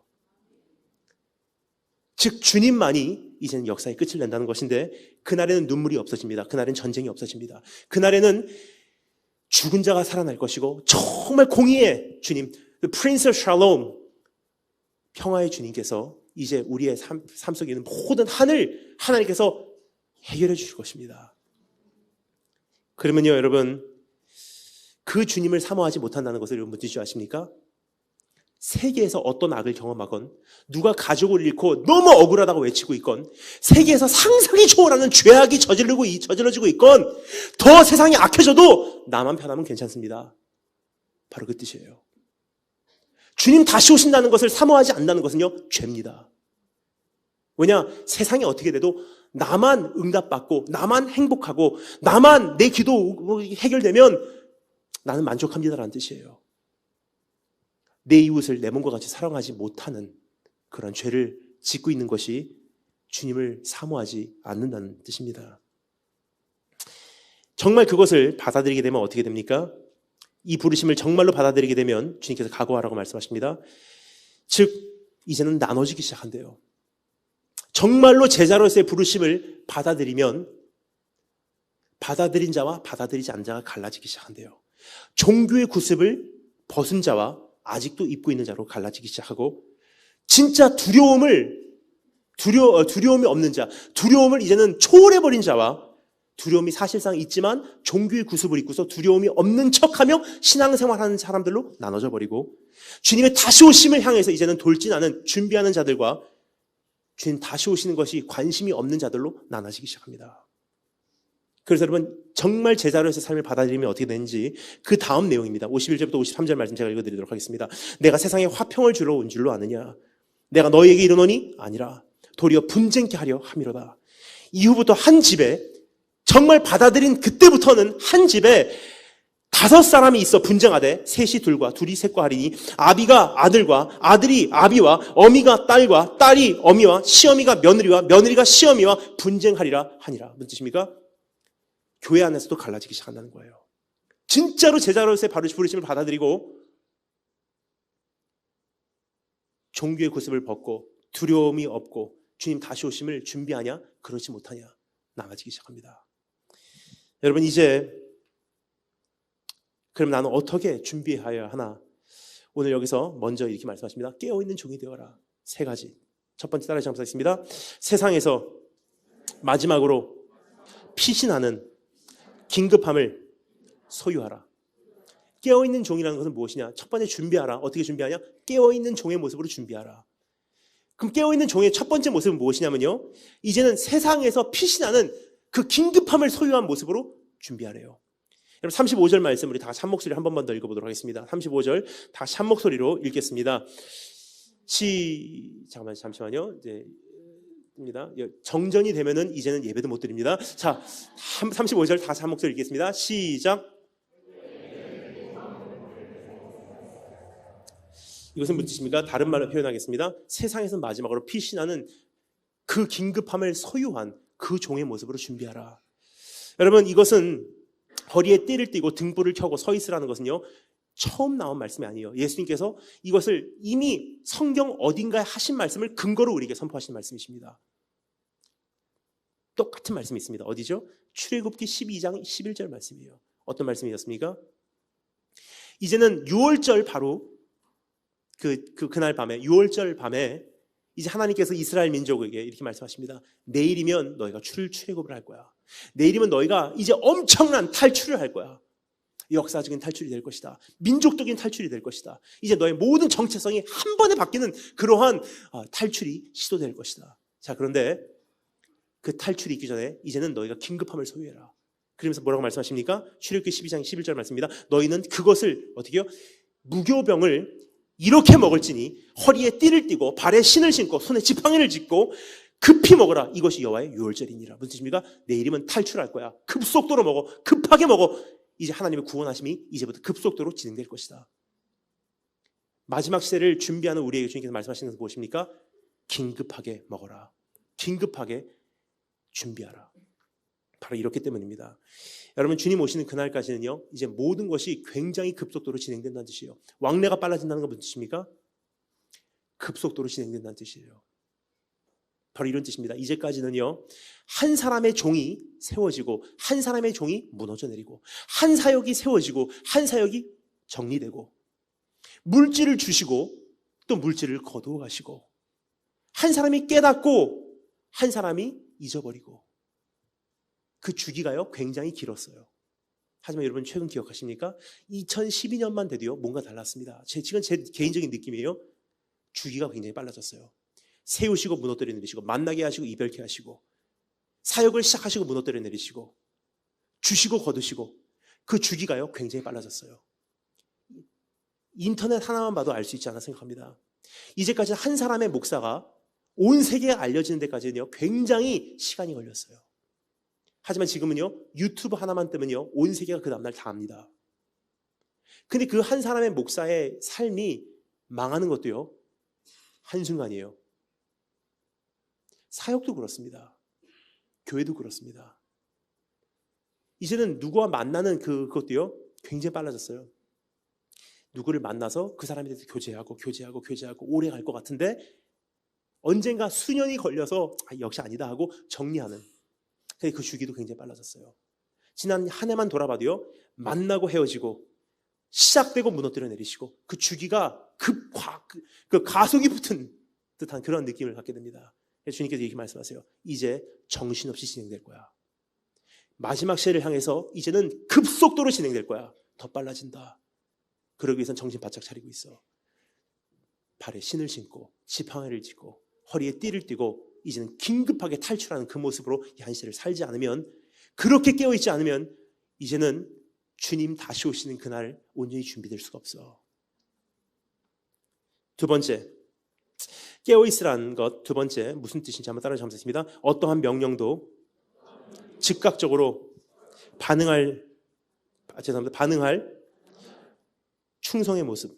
즉 주님만이 이제는 역사의 끝을 낸다는 것인데 그날에는 눈물이 없어집니다. 그날에는 전쟁이 없어집니다. 그날에는 죽은 자가 살아날 것이고 정말 공의의 주님, The Prince of Shalom, 평화의 주님께서 이제 우리의 삶 속에 있는 모든 한을 하나님께서 해결해 주실 것입니다. 그러면요, 여러분, 그 주님을 사모하지 못한다는 것을 여러분 무슨 줄 아십니까? 세계에서 어떤 악을 경험하건, 누가 가족을 잃고 너무 억울하다고 외치고 있건, 세계에서 상상이 초월하는 죄악이 저질러지고 있건, 더 세상이 악해져도 나만 편하면 괜찮습니다. 바로 그 뜻이에요. 주님 다시 오신다는 것을 사모하지 않는다는 것은요, 죄입니다. 왜냐? 세상이 어떻게 돼도 나만 응답받고, 나만 행복하고, 나만 내 기도 해결되면 나는 만족합니다라는 뜻이에요. 내 이웃을 내 몸과 같이 사랑하지 못하는 그런 죄를 짓고 있는 것이 주님을 사모하지 않는다는 뜻입니다. 정말 그것을 받아들이게 되면 어떻게 됩니까? 이 부르심을 정말로 받아들이게 되면 주님께서 각오하라고 말씀하십니다. 즉 이제는 나눠지기 시작한대요. 정말로 제자로서의 부르심을 받아들이면 받아들인 자와 받아들이지 않은 자가 갈라지기 시작한대요. 종교의 구습을 벗은 자와 아직도 입고 있는 자로 갈라지기 시작하고, 진짜 두려움이 없는 자, 두려움을 이제는 초월해버린 자와 두려움이 사실상 있지만 종교의 구습을 입고서 두려움이 없는 척하며 신앙생활하는 사람들로 나눠져 버리고, 주님의 다시 오심을 향해서 이제는 돌진하는 준비하는 자들과 주님 다시 오시는 것이 관심이 없는 자들로 나눠지기 시작합니다. 그래서 여러분, 정말 제자로서의 삶을 받아들이면 어떻게 되는지 그 다음 내용입니다. 51절부터 53절 말씀 제가 읽어드리도록 하겠습니다. 내가 세상에 화평을 주러 온 줄로 아느냐? 내가 너희에게 이르노니 아니라 도리어 분쟁케 하려 함이로다. 이후부터 한 집에, 정말 받아들인 그때부터는 한 집에 5사람이 있어 분쟁하되 셋이 둘과 둘이 셋과 하리니, 아비가 아들과 아들이 아비와 어미가 딸과 딸이 어미와 시어미가 며느리와 며느리가 시어미와 분쟁하리라 하니라. 무슨 뜻입니까? 교회 안에서도 갈라지기 시작한다는 거예요. 진짜로 제자로서의 부르심을 받아들이고 종교의 구습을 벗고 두려움이 없고 주님 다시 오심을 준비하냐? 그렇지 못하냐? 나눠지기 시작합니다. 여러분, 이제 그럼 나는 어떻게 준비해야 하나? 오늘 여기서 먼저 이렇게 말씀하십니다. 깨어있는 종이 되어라. 3가지. 첫 번째, 따라서 감사하겠습니다. 세상에서 마지막으로 피신하는 긴급함을 소유하라. 깨어있는 종이라는 것은 무엇이냐? 첫 번째, 준비하라. 어떻게 준비하냐? 깨어있는 종의 모습으로 준비하라. 그럼 깨어있는 종의 첫 번째 모습은 무엇이냐면요, 이제는 세상에서 피신하는 그 긴급함을 소유한 모습으로 준비하래요. 여러분, 35절 말씀 우리 다 같이 한 목소리 한 번만 더 읽어보도록 하겠습니다. 35절 다시 한 목소리로 읽겠습니다. 잠시만요. 이제 입니다. 정전이 되면은 이제는 예배도 못 드립니다. 자, 35절 다시 한 목소리 읽겠습니다. 시작. 이것은 무슨 뜻입니까? 다른 말로 표현하겠습니다. 세상에서 마지막으로 피신하는 그 긴급함을 소유한 그 종의 모습으로 준비하라. 여러분, 이것은 허리에 띠를 띠고 등불을 켜고 서 있으라는 것은요, 처음 나온 말씀이 아니에요. 예수님께서 이것을 이미 성경 어딘가에 하신 말씀을 근거로 우리에게 선포하신 말씀이십니다. 똑같은 말씀이 있습니다. 어디죠? 출애굽기 12장 11절 말씀이에요. 어떤 말씀이었습니까? 이제는 6월절 바로 그날 밤에, 6월절 밤에 이제 하나님께서 이스라엘 민족에게 이렇게 말씀하십니다. 내일이면 너희가 출애굽을 할 거야. 내일이면 너희가 이제 엄청난 탈출을 할 거야. 역사적인 탈출이 될 것이다. 민족적인 탈출이 될 것이다. 이제 너의 모든 정체성이 한 번에 바뀌는 그러한 탈출이 시도될 것이다. 자, 그런데 그 탈출이 있기 전에 이제는 너희가 긴급함을 소유해라. 그러면서 뭐라고 말씀하십니까? 출애굽기 12장 11절 말씀입니다. 너희는 그것을 어떻게 해요? 무교병을 이렇게 먹을지니 허리에 띠를 띠고 발에 신을 신고 손에 지팡이를 짚고 급히 먹어라. 이것이 여호와의 유월절이니라. 무슨 뜻입니까? 내일이면 탈출할 거야. 급속도로 먹어. 급하게 먹어. 이제 하나님의 구원하심이 이제부터 급속도로 진행될 것이다. 마지막 시대를 준비하는 우리에게 주님께서 말씀하시는 것은 무엇입니까? 긴급하게 먹어라. 긴급하게 준비하라. 바로 이렇기 때문입니다. 여러분, 주님 오시는 그날까지는요, 이제 모든 것이 굉장히 급속도로 진행된다는 뜻이에요. 왕래가 빨라진다는 건 무슨 뜻입니까? 급속도로 진행된다는 뜻이에요. 바로 이런 뜻입니다. 이제까지는요, 한 사람의 종이 세워지고 한 사람의 종이 무너져 내리고 한 사역이 세워지고 한 사역이 정리되고 물질을 주시고 또 물질을 거두어 가시고 한 사람이 깨닫고 한 사람이 잊어버리고 그 주기가요 굉장히 길었어요. 하지만 여러분 최근 기억하십니까? 2012년만 돼도요 뭔가 달랐습니다. 지금 제 개인적인 느낌이에요. 주기가 굉장히 빨라졌어요. 세우시고 무너뜨려 내리시고 만나게 하시고 이별케 하시고 사역을 시작하시고 무너뜨려 내리시고 주시고 거두시고 그 주기가요 굉장히 빨라졌어요. 인터넷 하나만 봐도 알 수 있지 않나 생각합니다. 이제까지 한 사람의 목사가 온 세계에 알려지는 데까지는요 굉장히 시간이 걸렸어요. 하지만 지금은요 유튜브 하나만 뜨면요 온 세계가 그 다음날 다 압니다. 근데 그 한 사람의 목사의 삶이 망하는 것도요 한순간이에요. 사역도 그렇습니다. 교회도 그렇습니다. 이제는 누구와 만나는 그것도요 굉장히 빨라졌어요. 누구를 만나서 그 사람에 대해서 교제하고 오래 갈 것 같은데 언젠가 수년이 걸려서 역시 아니다 하고 정리하는 그 주기도 굉장히 빨라졌어요. 지난 한 해만 돌아봐도요 만나고 헤어지고 시작되고 무너뜨려 내리시고 그 주기가 그 가속이 붙은 듯한 그런 느낌을 갖게 됩니다. 주님께서 이렇게 말씀하세요. 이제 정신없이 진행될 거야. 마지막 시대를 향해서 이제는 급속도로 진행될 거야. 더 빨라진다. 그러기 위해서는 정신 바짝 차리고 있어. 발에 신을 신고 지팡이를 짚고 허리에 띠를 띠고 이제는 긴급하게 탈출하는 그 모습으로 이 한 시대를 살지 않으면, 그렇게 깨어있지 않으면 이제는 주님 다시 오시는 그날 온전히 준비될 수가 없어. 두 번째, 깨어있으라는 것, 두 번째 무슨 뜻인지 한번 따라서 하겠습니다. 어떠한 명령도 즉각적으로 반응할 충성의 모습.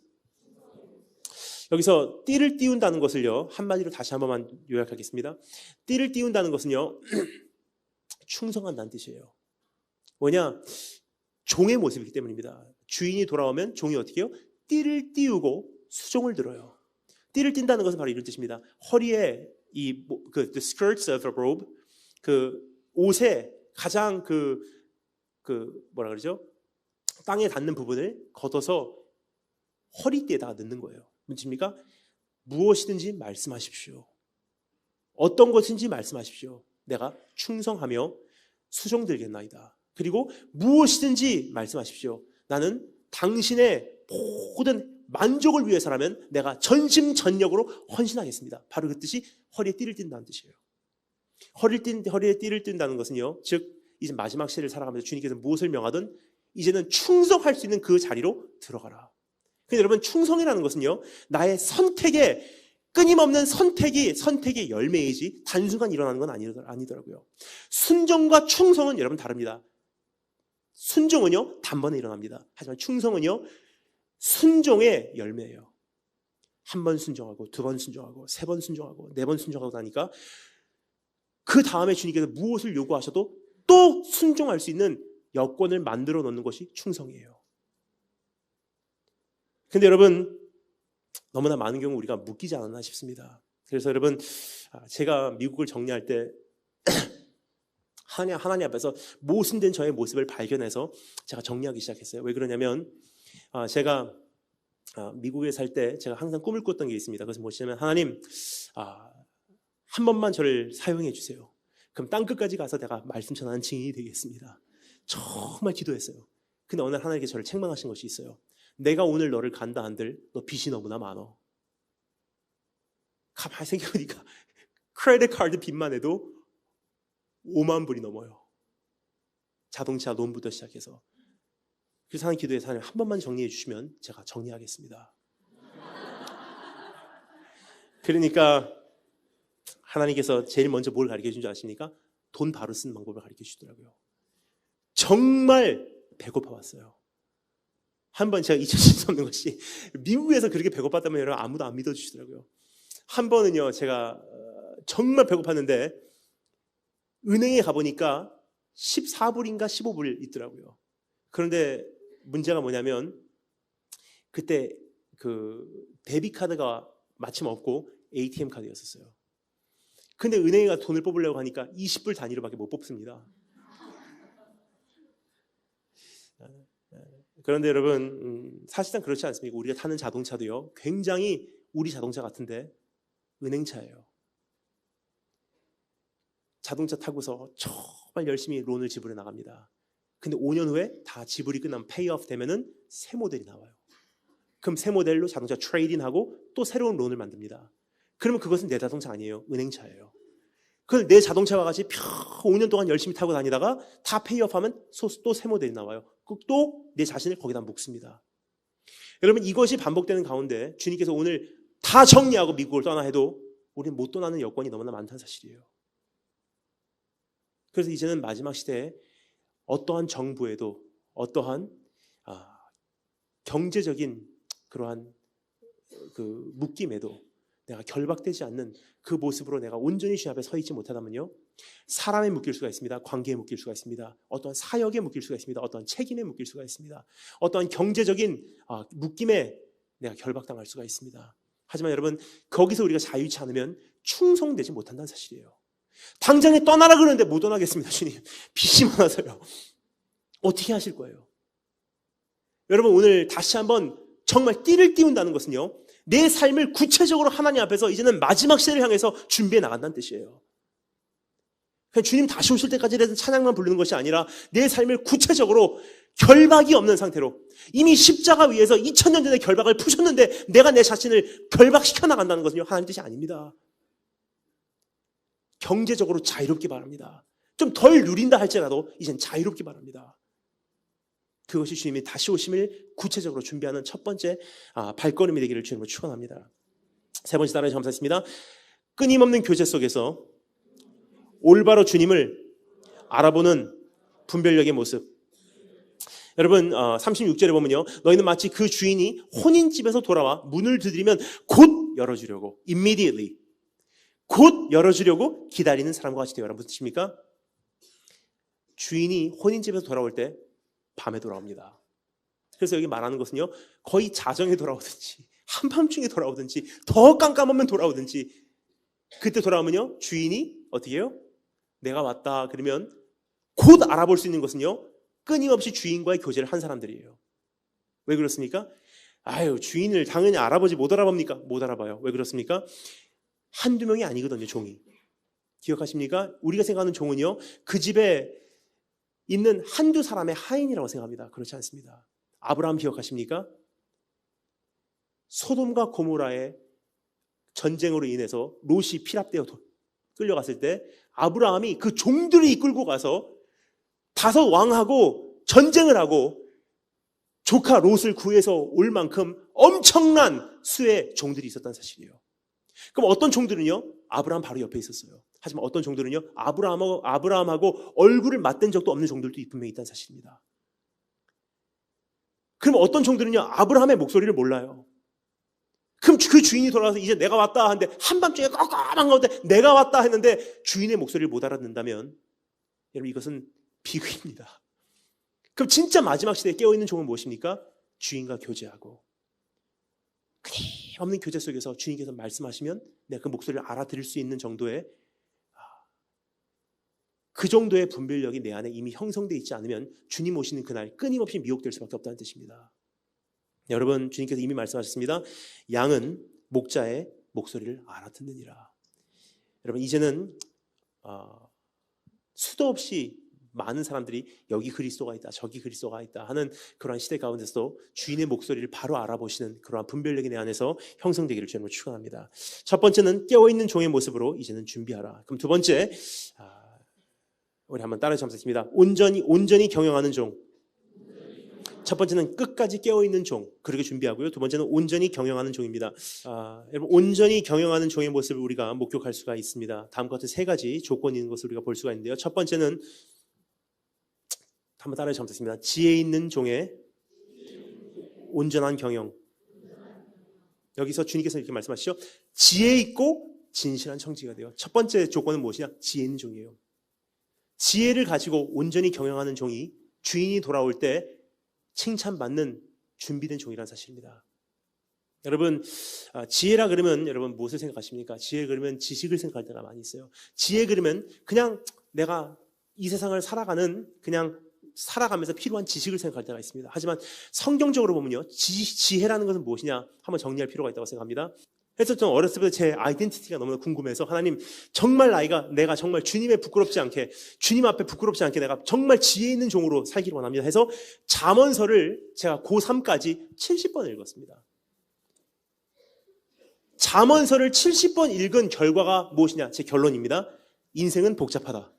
여기서 띠를 띄운다는 것을요 한마디로 다시 한 번만 요약하겠습니다. 띠를 띄운다는 것은요 충성한다는 뜻이에요. 뭐냐? 종의 모습이기 때문입니다. 주인이 돌아오면 종이 어떻게 해요? 띠를 띄우고 수종을 들어요. 띠를 띈다는 것은 바로 이런 뜻입니다. 허리에 the skirts of a robe, 그 옷의 가장 뭐라 그러죠? 땅에 닿는 부분을 걷어서 허리띠에다가 넣는 거예요. 무엇입니까? 무엇이든지 말씀하십시오. 어떤 것인지 말씀하십시오. 내가 충성하며 수종들겠나이다. 그리고 무엇이든지 말씀하십시오. 나는 당신의 모든 만족을 위해서라면 내가 전심전력으로 헌신하겠습니다. 바로 그 뜻이 허리에 띠를 띈다는 뜻이에요. 허리에 띠를 띈다는 것은요, 즉 이제 마지막 시대를 살아가면서 주님께서 무엇을 명하든 이제는 충성할 수 있는 그 자리로 들어가라. 근데 여러분, 충성이라는 것은요 나의 선택에 끊임없는 선택의 열매이지 단순간 일어나는 건 아니더라고요. 순종과 충성은 여러분 다릅니다. 순종은요 단번에 일어납니다. 하지만 충성은요 순종의 열매예요. 한 번 순종하고, 두 번 순종하고, 세 번 순종하고, 네 번 순종하고 나니까 그 다음에 주님께서 무엇을 요구하셔도 또 순종할 수 있는 여건을 만들어 놓는 것이 충성이에요. 근데 여러분, 너무나 많은 경우 우리가 묶이지 않았나 싶습니다. 그래서 여러분, 제가 미국을 정리할 때 하나님 앞에서 모순된 저의 모습을 발견해서 제가 정리하기 시작했어요. 왜 그러냐면 제가 미국에 살 때 제가 항상 꿈을 꿨던 게 있습니다. 그래서 뭐냐면, 하나님, 한 번만 저를 사용해 주세요. 그럼 땅끝까지 가서 내가 말씀 전하는 증인이 되겠습니다. 정말 기도했어요. 근데 어느 날 하나님께서 저를 책망하신 것이 있어요. 내가 오늘 너를 간다 한들 너 빚이 너무나 많어. 가만히 생각해보니까 크레딧 카드 빚만 해도 5만 불이 넘어요. 자동차 론부터 시작해서. 그래서 하나님 기도해서, 하나님 한 번만 정리해 주시면 제가 정리하겠습니다. 그러니까 하나님께서 제일 먼저 뭘 가르쳐 준 줄 아십니까? 돈 바로 쓰는 방법을 가르쳐 주시더라고요. 정말 배고파 왔어요. 한번 제가 잊을 수 없는 것이, 미국에서 그렇게 배고팠다면 여러분 아무도 안 믿어주시더라고요. 한 번은요 제가 정말 배고팠는데 은행에 가보니까 14불인가 15불 있더라고요. 그런데 문제가 뭐냐면 그때 그 데비카드가 마침 없고 ATM 카드였었어요. 근데 은행에 가서 돈을 뽑으려고 하니까 20불 단위로밖에 못 뽑습니다. 그런데 여러분, 사실상 그렇지 않습니까? 우리가 타는 자동차도요, 굉장히 우리 자동차 같은데 은행차예요. 자동차 타고서 정말 열심히 론을 지불해 나갑니다. 근데 5년 후에 다 지불이 끝나면 페이오프 되면은 새 모델이 나와요. 그럼 새 모델로 자동차 트레이딩하고 또 새로운 론을 만듭니다. 그러면 그것은 내 자동차 아니에요. 은행차예요. 그럼 내 자동차와 같이 5년 동안 열심히 타고 다니다가 다 페이오프하면 또 새 모델이 나와요. 또 내 자신을 거기다 묶습니다. 여러분, 이것이 반복되는 가운데 주님께서 오늘 다 정리하고 미국을 떠나 해도 우리는 못 떠나는 여건이 너무나 많다는 사실이에요. 그래서 이제는 마지막 시대에 어떠한 정부에도 어떠한 경제적인 그러한 그 묶임에도 내가 결박되지 않는 그 모습으로 내가 온전히 주님 앞에 서 있지 못하다면요, 사람에 묶일 수가 있습니다. 관계에 묶일 수가 있습니다. 어떠한 사역에 묶일 수가 있습니다. 어떠한 책임에 묶일 수가 있습니다. 어떠한 경제적인 묶임에 내가 결박당할 수가 있습니다. 하지만 여러분, 거기서 우리가 자유치 않으면 충성되지 못한다는 사실이에요. 당장에 떠나라 그러는데 못 떠나겠습니다. 주님, 빚이 많아서요. 어떻게 하실 거예요? 여러분, 오늘 다시 한번 정말 띠를 띄운다는 것은요, 내 삶을 구체적으로 하나님 앞에서 이제는 마지막 시대를 향해서 준비해 나간다는 뜻이에요. 그냥 주님 다시 오실 때까지 찬양만 부르는 것이 아니라 내 삶을 구체적으로 결박이 없는 상태로, 이미 십자가 위에서 2000년 전에 결박을 푸셨는데 내가 내 자신을 결박시켜 나간다는 것은요, 하나님 뜻이 아닙니다. 경제적으로 자유롭기 바랍니다. 좀 덜 누린다 할지라도 이젠 자유롭기 바랍니다. 그것이 주님이 다시 오심을 구체적으로 준비하는 첫 번째 발걸음이 되기를 주님으로 축원합니다. 세 번째 단어의 감사했습니다. 끊임없는 교제 속에서 올바로 주님을 알아보는 분별력의 모습. 여러분, 36절에 보면요, 너희는 마치 그 주인이 혼인집에서 돌아와 문을 두드리면 곧 열어주려고, immediately, 곧 열어주려고 기다리는 사람과 같이 되어라. 무슨 뜻입니까? 주인이 혼인집에서 돌아올 때 밤에 돌아옵니다. 그래서 여기 말하는 것은요, 거의 자정에 돌아오든지 한밤중에 돌아오든지 더 깜깜하면 돌아오든지, 그때 돌아오면요, 주인이 어떻게 해요? 내가 왔다 그러면 곧 알아볼 수 있는 것은요, 끊임없이 주인과의 교제를 한 사람들이에요. 왜 그렇습니까? 주인을 당연히 알아보지 못 알아봅니까? 못 알아봐요. 왜 그렇습니까? 한두 명이 아니거든요, 종이. 기억하십니까? 우리가 생각하는 종은요, 그 집에 있는 한두 사람의 하인이라고 생각합니다. 그렇지 않습니다. 아브라함 기억하십니까? 소돔과 고모라의 전쟁으로 인해서 롯이 피랍되어 끌려갔을 때 아브라함이 그 종들을 이끌고 가서 다섯 왕하고 전쟁을 하고 조카 롯을 구해서 올 만큼 엄청난 수의 종들이 있었다는 사실이에요. 그럼 어떤 종들은요, 아브라함 바로 옆에 있었어요. 하지만 어떤 종들은요, 아브라함하고 얼굴을 맞댄 적도 없는 종들도 분명히 있다는 사실입니다. 그럼 어떤 종들은요, 아브라함의 목소리를 몰라요. 그럼 그 주인이 돌아와서 이제 내가 왔다 하는데, 한밤중에 깜깜한 가운데 내가 왔다 했는데 주인의 목소리를 못 알아듣는다면, 여러분, 이것은 비극입니다. 그럼 진짜 마지막 시대에 깨어있는 종은 무엇입니까? 주인과 교제하고 끊임없는 교제 속에서 주님께서 말씀하시면 내가 그 목소리를 알아들을 수 있는 정도의, 그 정도의 분별력이 내 안에 이미 형성되어 있지 않으면 주님 오시는 그날 끊임없이 미혹될 수밖에 없다는 뜻입니다. 여러분, 주님께서 이미 말씀하셨습니다. 양은 목자의 목소리를 알아듣느니라. 여러분, 이제는 수도 없이 많은 사람들이 여기 그리스도가 있다, 저기 그리스도가 있다 하는 그러한 시대 가운데서도 주인의 목소리를 바로 알아보시는 그러한 분별력이 내 안에서 형성되기를 주님으로 축원합니다. 첫 번째는 깨어있는 종의 모습으로 이제는 준비하라. 그럼 두 번째, 우리 한번 따라서 함습니다. 온전히 경영하는 종. 첫 번째는 끝까지 깨어있는 종, 그렇게 준비하고요. 두 번째는 온전히 경영하는 종입니다. 여러분, 온전히 경영하는 종의 모습을 우리가 목격할 수가 있습니다. 다음과 같은 세 가지 조건이 있는 것을 우리가 볼 수가 있는데요. 첫 번째는 한번 따라서 함습니다. 지혜 있는 종의 온전한 경영. 여기서 주님께서 이렇게 말씀하시죠. 지혜 있고 진실한 청지가 돼요. 첫 번째 조건은 무엇이냐? 지혜 있는 종이에요. 지혜를 가지고 온전히 경영하는 종이 주인이 돌아올 때 칭찬받는 준비된 종이라는 사실입니다. 여러분, 지혜라 그러면 여러분 무엇을 생각하십니까? 지혜 그러면 지식을 생각할 때가 많이 있어요. 지혜 그러면 그냥 내가 이 세상을 살아가면서 필요한 지식을 생각할 때가 있습니다. 하지만 성경적으로 보면요, 지혜라는 것은 무엇이냐 한번 정리할 필요가 있다고 생각합니다. 그래서 좀 어렸을 때부터 제 아이덴티티가 너무나 궁금해서 하나님, 정말 내가 정말 주님 앞에 부끄럽지 않게 내가 정말 지혜 있는 종으로 살기를 원합니다 해서 잠언서를 제가 고3까지 70번 읽었습니다. 잠언서를 70번 읽은 결과가 무엇이냐? 제 결론입니다. 인생은 복잡하다.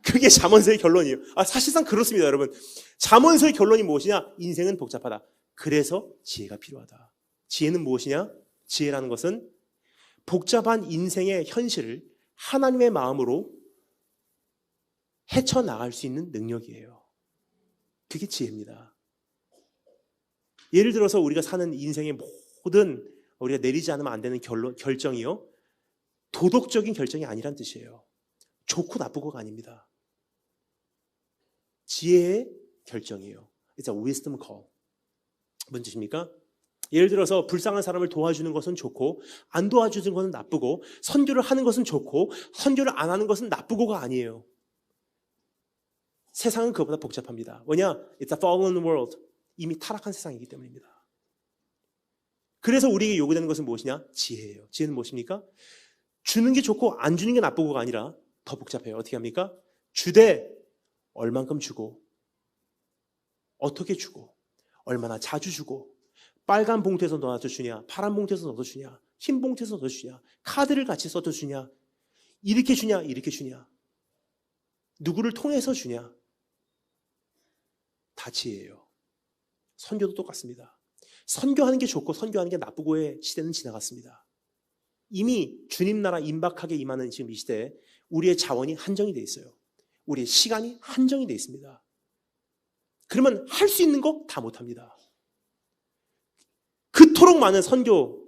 그게 잠언서의 결론이에요. 사실상 그렇습니다, 여러분. 잠언서의 결론이 무엇이냐? 인생은 복잡하다. 그래서 지혜가 필요하다. 지혜는 무엇이냐? 지혜라는 것은 복잡한 인생의 현실을 하나님의 마음으로 헤쳐나갈 수 있는 능력이에요. 그게 지혜입니다. 예를 들어서 우리가 사는 인생의 모든 우리가 내리지 않으면 안 되는 결정이요, 도덕적인 결정이 아니란 뜻이에요. 좋고 나쁘고가 아닙니다. 지혜의 결정이에요. It's a wisdom call. 뭔 뜻입니까? 예를 들어서 불쌍한 사람을 도와주는 것은 좋고 안 도와주는 것은 나쁘고, 선교를 하는 것은 좋고 선교를 안 하는 것은 나쁘고가 아니에요. 세상은 그것보다 복잡합니다. 왜냐? It's a fallen world. 이미 타락한 세상이기 때문입니다. 그래서 우리에게 요구되는 것은 무엇이냐? 지혜예요. 지혜는 무엇입니까? 주는 게 좋고 안 주는 게 나쁘고가 아니라 더 복잡해요. 어떻게 합니까? 주되 얼만큼 주고, 어떻게 주고, 얼마나 자주 주고, 빨간 봉투에서 넣어서 주냐, 파란 봉투에서 넣어서 주냐, 흰 봉투에서 넣어서 주냐, 카드를 같이 써서 주냐, 이렇게 주냐, 이렇게 주냐, 누구를 통해서 주냐, 다 지혜예요. 선교도 똑같습니다. 선교하는 게 좋고 선교하는 게 나쁘고의 시대는 지나갔습니다. 이미 주님 나라 임박하게 임하는 지금 이 시대에 우리의 자원이 한정이 돼 있어요. 우리의 시간이 한정이 돼 있습니다. 그러면 할 수 있는 거 다 못합니다. 그토록 많은 선교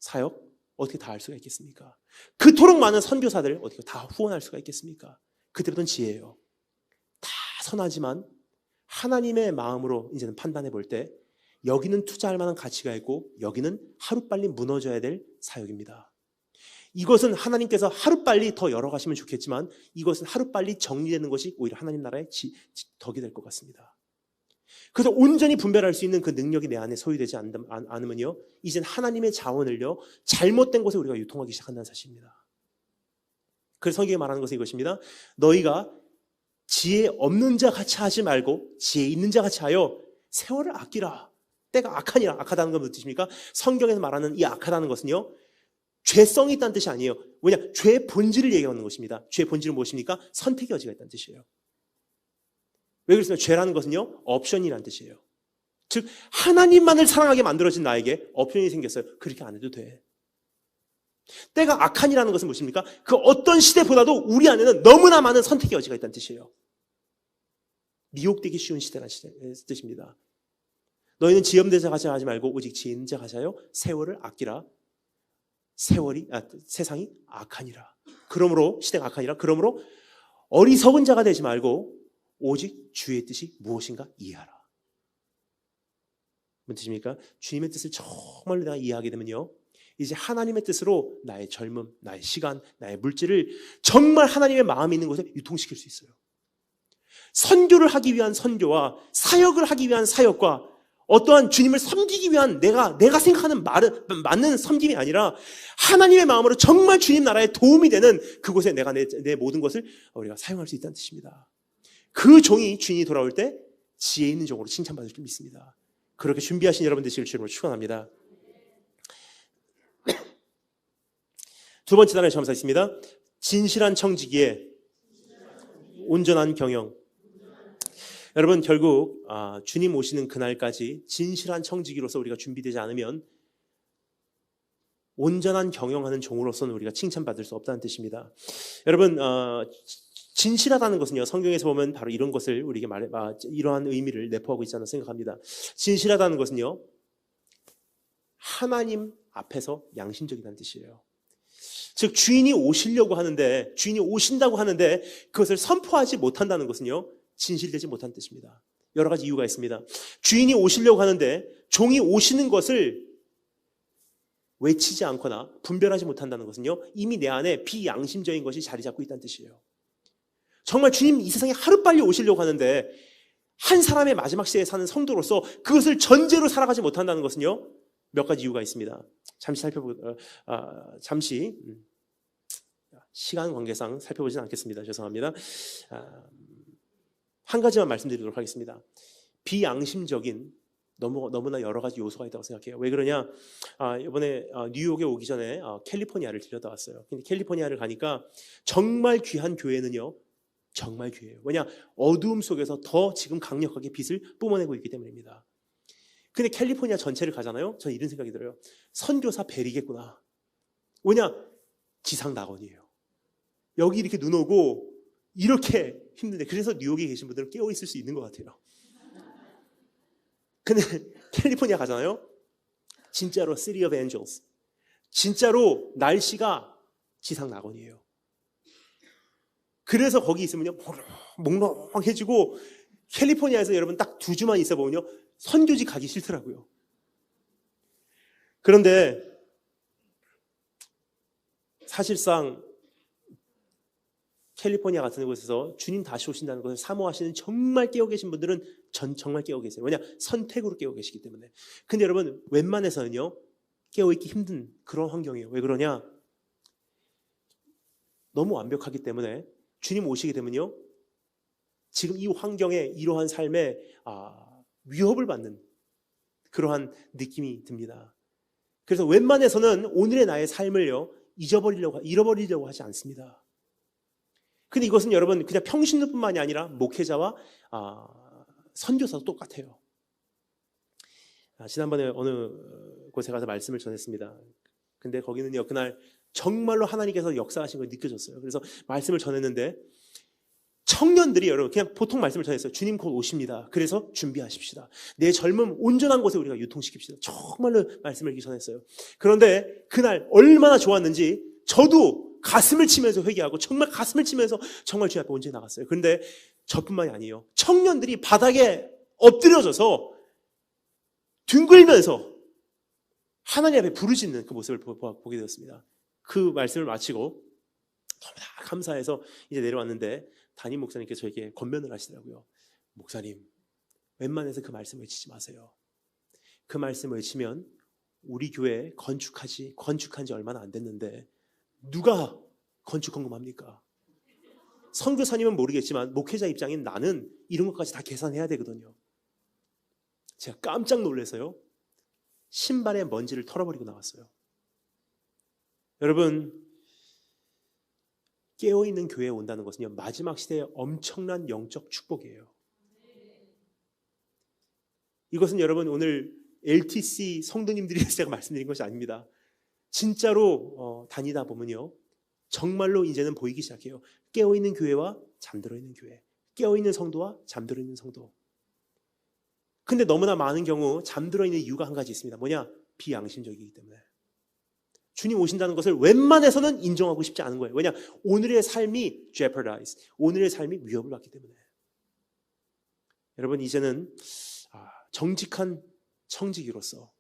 사역 어떻게 다 할 수가 있겠습니까? 그토록 많은 선교사들 어떻게 다 후원할 수가 있겠습니까? 그때부터는 지혜예요. 다 선하지만 하나님의 마음으로 이제는 판단해 볼 때 여기는 투자할 만한 가치가 있고 여기는 하루빨리 무너져야 될 사역입니다. 이것은 하나님께서 하루빨리 더 열어가시면 좋겠지만 이것은 하루빨리 정리되는 것이 오히려 하나님 나라의 덕이 될 것 같습니다. 그래서 온전히 분별할 수 있는 그 능력이 내 안에 소유되지 않으면요, 이젠 하나님의 자원을요 잘못된 곳에 우리가 유통하기 시작한다는 사실입니다. 그래서 성경이 말하는 것은 이것입니다. 너희가 지혜 없는 자 같이 하지 말고 지혜 있는 자 같이 하여 세월을 아끼라. 때가 악하니라. 악하다는 건 무슨 뜻입니까? 성경에서 말하는 이 악하다는 것은요, 죄성이 있다는 뜻이 아니에요. 왜냐? 죄의 본질을 얘기하는 것입니다. 죄의 본질은 무엇입니까? 선택의 여지가 있다는 뜻이에요. 왜 그렇습니까? 죄라는 것은요, 옵션이라는 뜻이에요. 즉 하나님만을 사랑하게 만들어진 나에게 옵션이 생겼어요. 그렇게 안 해도 돼. 때가 악한이라는 것은 무엇입니까? 그 어떤 시대보다도 우리 안에는 너무나 많은 선택의 여지가 있다는 뜻이에요. 미혹되기 쉬운 시대라는 뜻입니다. 너희는 지혜 없는 자 같이 하지 말고 오직 지혜 있는 자 같이 하여 세월을 아끼라. 세상이 악하니라. 그러므로 시대가 악하니라. 그러므로 어리석은 자가 되지 말고 오직 주의 뜻이 무엇인가 이해하라. 무슨 뜻입니까? 주님의 뜻을 정말로 내가 이해하게 되면요, 이제 하나님의 뜻으로 나의 젊음, 나의 시간, 나의 물질을 정말 하나님의 마음이 있는 곳에 유통시킬 수 있어요. 선교를 하기 위한 선교와 사역을 하기 위한 사역과 어떠한 주님을 섬기기 위한 내가 생각하는 맞는 섬김이 아니라 하나님의 마음으로 정말 주님 나라에 도움이 되는 그곳에 내가 내 모든 것을 우리가 사용할 수 있다는 뜻입니다. 그 종이 주인이 돌아올 때 지혜 있는 종으로 칭찬받을 줄 믿습니다. 그렇게 준비하신 여러분 되시길 주님으로 축원합니다. 두 번째 단어의 점사 있습니다. 진실한 청지기에 온전한 경영. 여러분, 결국 주님 오시는 그날까지 진실한 청지기로서 우리가 준비되지 않으면 온전한 경영하는 종으로서는 우리가 칭찬받을 수 없다는 뜻입니다. 여러분, 진실하다는 것은요, 성경에서 보면 바로 이런 것을 우리에게 이러한 의미를 내포하고 있지 않나 생각합니다. 진실하다는 것은요, 하나님 앞에서 양심적이라는 뜻이에요. 즉 주인이 오신다고 하는데 그것을 선포하지 못한다는 것은요, 진실되지 못한 뜻입니다. 여러 가지 이유가 있습니다. 주인이 오시려고 하는데 종이 오시는 것을 외치지 않거나 분별하지 못한다는 것은요, 이미 내 안에 비양심적인 것이 자리 잡고 있다는 뜻이에요. 정말 주님 이 세상에 하루빨리 오시려고 하는데 한 사람의 마지막 시대에 사는 성도로서 그것을 전제로 살아가지 못한다는 것은요, 몇 가지 이유가 있습니다. 잠시 시간 관계상 살펴보진 않겠습니다. 죄송합니다. 한 가지만 말씀드리도록 하겠습니다. 비양심적인 너무나 여러 가지 요소가 있다고 생각해요. 왜 그러냐? 이번에 뉴욕에 오기 전에 캘리포니아를 들렸다 왔어요. 근데 캘리포니아를 가니까 정말 귀한 교회는요, 정말 귀해요. 왜냐? 어두움 속에서 더 지금 강력하게 빛을 뿜어내고 있기 때문입니다. 근데 캘리포니아 전체를 가잖아요. 저는 이런 생각이 들어요. 선교사 벨이겠구나. 왜냐? 지상 낙원이에요. 여기 이렇게 눈 오고 이렇게 힘든데, 그래서 뉴욕에 계신 분들은 깨어 있을 수 있는 것 같아요. 근데 캘리포니아 가잖아요. 진짜로 City of Angels, 진짜로 날씨가 지상 낙원이에요. 그래서 거기 있으면요, 몽롱해지고, 캘리포니아에서 여러분 딱 2주만 있어 보면요, 선교지 가기 싫더라고요. 그런데 사실상 캘리포니아 같은 곳에서 주님 다시 오신다는 것을 사모하시는 정말 깨어 계신 분들은 정말 깨어 계세요. 왜냐? 선택으로 깨어 계시기 때문에. 근데 여러분, 웬만해서는요, 깨어 있기 힘든 그런 환경이에요. 왜 그러냐? 너무 완벽하기 때문에 주님 오시게 되면요, 지금 이 환경에, 이러한 삶에 위협을 받는 그러한 느낌이 듭니다. 그래서 웬만해서는 오늘의 나의 삶을요, 잃어버리려고 하지 않습니다. 근데 이것은 여러분 그냥 평신도뿐만이 아니라 목회자와 선교사도 똑같아요. 지난번에 어느 곳에 가서 말씀을 전했습니다. 근데 거기는요, 그날 정말로 하나님께서 역사하신 걸 느껴졌어요. 그래서 말씀을 전했는데 청년들이, 여러분 그냥 보통 말씀을 전했어요. 주님 곧 오십니다. 그래서 준비하십시다. 내 젊음 온전한 곳에 우리가 유통시킵시다. 정말로 말씀을 이렇게 전했어요. 그런데 그날 얼마나 좋았는지 저도 가슴을 치면서 회개하고 정말 가슴을 치면서 정말 주님 앞에 온전히 나갔어요. 그런데 저뿐만이 아니에요. 청년들이 바닥에 엎드려져서 뒹굴면서 하나님 앞에 부르짖는 그 모습을 보게 되었습니다. 그 말씀을 마치고 너무나 감사해서 이제 내려왔는데 담임 목사님께서 저에게 권면을 하시더라고요. 목사님, 웬만해서 그 말씀 외치지 마세요. 그 말씀 외치면 우리 교회 건축한 지 얼마나 안 됐는데 누가 건축 헌금합니까? 선교사님은 모르겠지만 목회자 입장인 나는 이런 것까지 다 계산해야 되거든요. 제가 깜짝 놀라서요, 신발에 먼지를 털어버리고 나왔어요. 여러분, 깨어있는 교회에 온다는 것은요, 마지막 시대의 엄청난 영적 축복이에요. 이것은 여러분 오늘 LTC 성도님들이 제가 말씀드린 것이 아닙니다. 진짜로 다니다 보면요, 정말로 이제는 보이기 시작해요. 깨어있는 교회와 잠들어 있는 교회, 깨어있는 성도와 잠들어 있는 성도. 근데 너무나 많은 경우 잠들어 있는 이유가 한 가지 있습니다. 뭐냐? 비양심적이기 때문에. 주님 오신다는 것을 웬만해서는 인정하고 싶지 않은 거예요. 왜냐? 오늘의 삶이 jeopardize, 오늘의 삶이 위협을 받기 때문에. 여러분, 이제는 정직한 청지기로서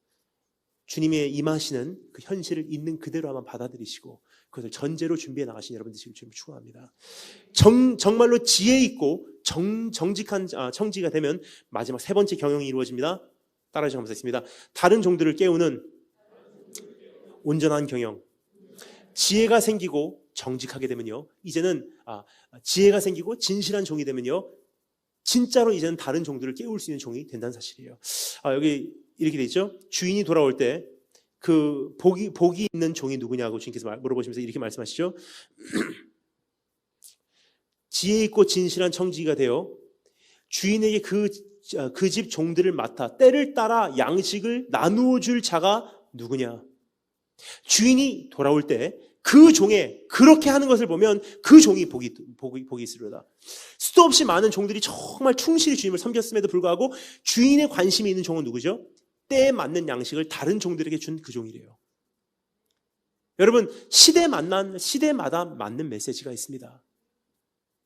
주님의 임하시는 그 현실을 있는 그대로 한번 받아들이시고 그것을 전제로 준비해 나가신 여러분들 지금 축원합니다. 정말로 지혜 있고 정직한 청지가 되면 마지막 3번째 경영이 이루어집니다. 따라해서 감사했습니다. 다른 종들을 깨우는 온전한 경영. 지혜가 생기고 정직하게 되면요, 이제는 지혜가 생기고 진실한 종이 되면요, 진짜로 이제는 다른 종들을 깨울 수 있는 종이 된다는 사실이에요. 여기 이렇게 돼 있죠. 주인이 돌아올 때 그 복이 있는 종이 누구냐고 주님께서 물어보시면서 이렇게 말씀하시죠. 지혜 있고 진실한 청지기가 되어 주인에게 그 집 종들을 맡아 때를 따라 양식을 나누어 줄 자가 누구냐. 주인이 돌아올 때 그 종의 그렇게 하는 것을 보면 그 종이 복이 있으리로다. 수도 없이 많은 종들이 정말 충실히 주님을 섬겼음에도 불구하고 주인의 관심이 있는 종은 누구죠? 때에 맞는 양식을 다른 종들에게 준 그 종이래요. 여러분, 시대마다 맞는 메시지가 있습니다.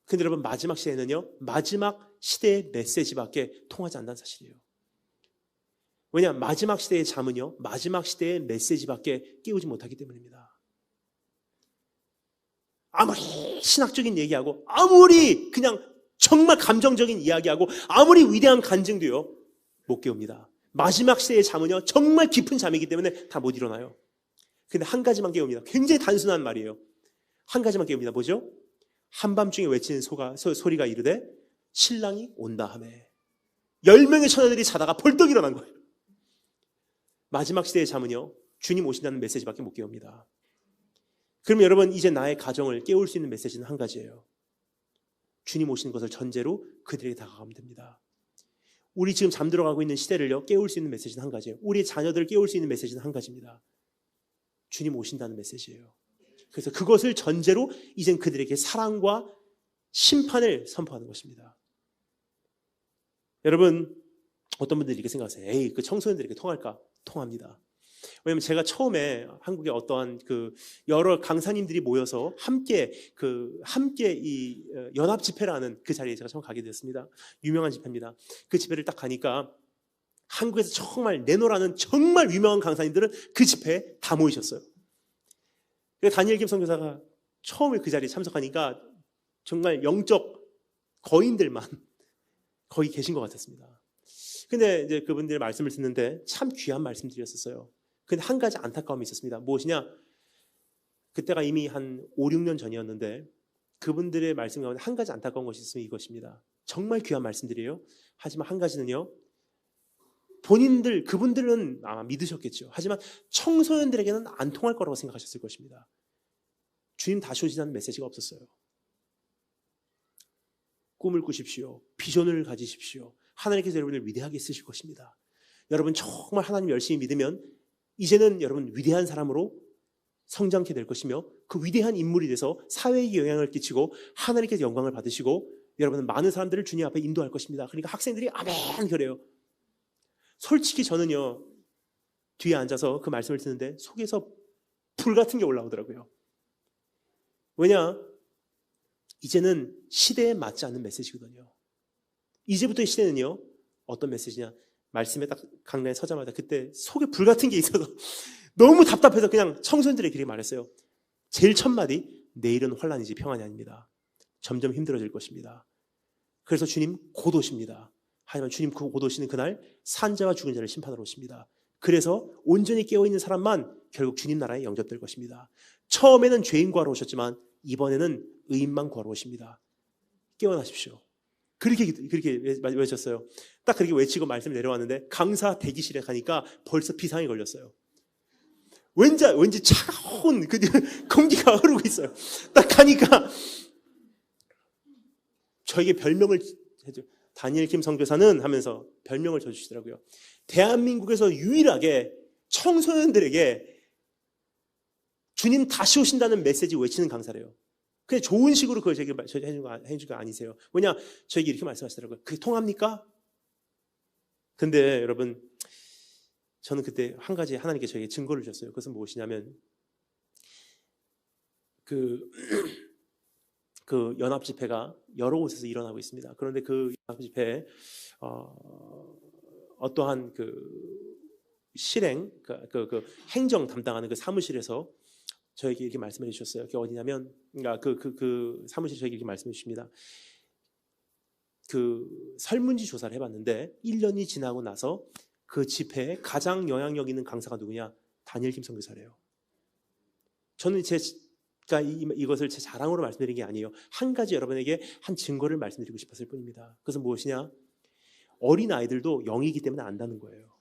근데 여러분, 마지막 시대에는요, 마지막 시대의 메시지밖에 통하지 않는다는 사실이에요. 왜냐하면 마지막 시대의 잠은요, 마지막 시대의 메시지밖에 깨우지 못하기 때문입니다. 아무리 신학적인 얘기하고, 아무리 그냥 정말 감정적인 이야기하고, 아무리 위대한 간증도요, 못 깨웁니다. 마지막 시대의 잠은요, 정말 깊은 잠이기 때문에 다 못 일어나요. 근데 한 가지만 깨웁니다. 굉장히 단순한 말이에요. 한 가지만 깨웁니다. 뭐죠? 한밤중에 외치는 소리가 이르되 신랑이 온다 하매 10명의 처녀들이 자다가 벌떡 일어난 거예요. 마지막 시대의 잠은요, 주님 오신다는 메시지밖에 못 깨웁니다. 그럼 여러분, 이제 나의 가정을 깨울 수 있는 메시지는 한 가지예요. 주님 오시는 것을 전제로 그들에게 다가가면 됩니다. 우리 지금 잠들어가고 있는 시대를요, 깨울 수 있는 메시지는 한 가지예요. 우리 자녀들을 깨울 수 있는 메시지는 한 가지입니다. 주님 오신다는 메시지예요. 그래서 그것을 전제로 이젠 그들에게 사랑과 심판을 선포하는 것입니다. 여러분, 어떤 분들이 이렇게 생각하세요. 에이, 그 청소년들에게 통할까? 통합니다. 왜냐면 제가 처음에 한국에 어떠한 여러 강사님들이 모여서 함께 이 연합 집회라는 그 자리에 제가 처음 가게 됐습니다. 유명한 집회입니다. 그 집회를 딱 가니까 한국에서 정말 내노라는 정말 유명한 강사님들은 그 집회에 다 모이셨어요. 다니엘 김 선교사가 처음에 그 자리에 참석하니까 정말 영적 거인들만 거기 계신 것 같았습니다. 근데 이제 그분들 말씀을 듣는데 참 귀한 말씀드렸었어요. 근데 한 가지 안타까움이 있었습니다. 무엇이냐? 그때가 이미 한 5, 6년 전이었는데 그분들의 말씀 가운데 한 가지 안타까운 것이 있으면 이것입니다. 정말 귀한 말씀들이에요. 하지만 한 가지는요, 그분들은 아마 믿으셨겠죠. 하지만 청소년들에게는 안 통할 거라고 생각하셨을 것입니다. 주님 다시 오시다는 메시지가 없었어요. 꿈을 꾸십시오. 비전을 가지십시오. 하나님께서 여러분을 위대하게 쓰실 것입니다. 여러분 정말 하나님 열심히 믿으면 이제는 여러분 위대한 사람으로 성장케 될 것이며 그 위대한 인물이 돼서 사회에 영향을 끼치고 하나님께서 영광을 받으시고 여러분은 많은 사람들을 주님 앞에 인도할 것입니다. 그러니까 학생들이 아멘 그래요. 솔직히 저는요, 뒤에 앉아서 그 말씀을 듣는데 속에서 불 같은 게 올라오더라고요. 왜냐? 이제는 시대에 맞지 않는 메시지거든요. 이제부터의 시대는요, 어떤 메시지냐? 말씀에 딱 강단에 서자마자 그때 속에 불 같은 게 있어서 너무 답답해서 그냥 청소년들에게 그렇게 말했어요. 제일 첫 마디, 내일은 환난이지 평안이 아닙니다. 점점 힘들어질 것입니다. 그래서 주님 곧 오십니다. 하지만 주님 곧 오시는 그날 산자와 죽은 자를 심판하러 오십니다. 그래서 온전히 깨어있는 사람만 결국 주님 나라에 영접될 것입니다. 처음에는 죄인 구하러 오셨지만 이번에는 의인만 구하러 오십니다. 깨어나십시오. 그렇게 외쳤어요. 딱 그렇게 외치고 말씀을 내려왔는데 강사 대기실에 가니까 벌써 비상이 걸렸어요. 왠지 차가운 공기가 흐르고 있어요. 딱 가니까 저에게 별명을 해줘. 다니엘 김 선교사는 하면서 별명을 줘주시더라고요. 대한민국에서 유일하게 청소년들에게 주님 다시 오신다는 메시지 외치는 강사래요. 그냥 좋은 식으로 그걸 저에게 해준 거 아니세요. 왜냐, 저에게 이렇게 말씀하시더라고요. 그게 통합니까? 근데 여러분, 저는 그때 한 가지 하나님께 저에게 증거를 줬어요. 그것은 무엇이냐면 그 연합 집회가 여러 곳에서 일어나고 있습니다. 그런데 그 연합 집회에 어떠한 실행, 행정 담당하는 그 사무실에서 저에게 이렇게 말씀해 주셨어요. 그게 어디냐면, 그러니까 그 사무실 저에게 이렇게 말씀해 주십니다. 설문지 조사를 해봤는데 1년이 지나고 나서 그 집회에 가장 영향력 있는 강사가 누구냐? 다니엘 김 선교사래요. 저는 이것을 제 자랑으로 말씀드린 게 아니에요. 한 가지 여러분에게 한 증거를 말씀드리고 싶었을 뿐입니다. 그것은 무엇이냐? 어린 아이들도 영이기 때문에 안다는 거예요.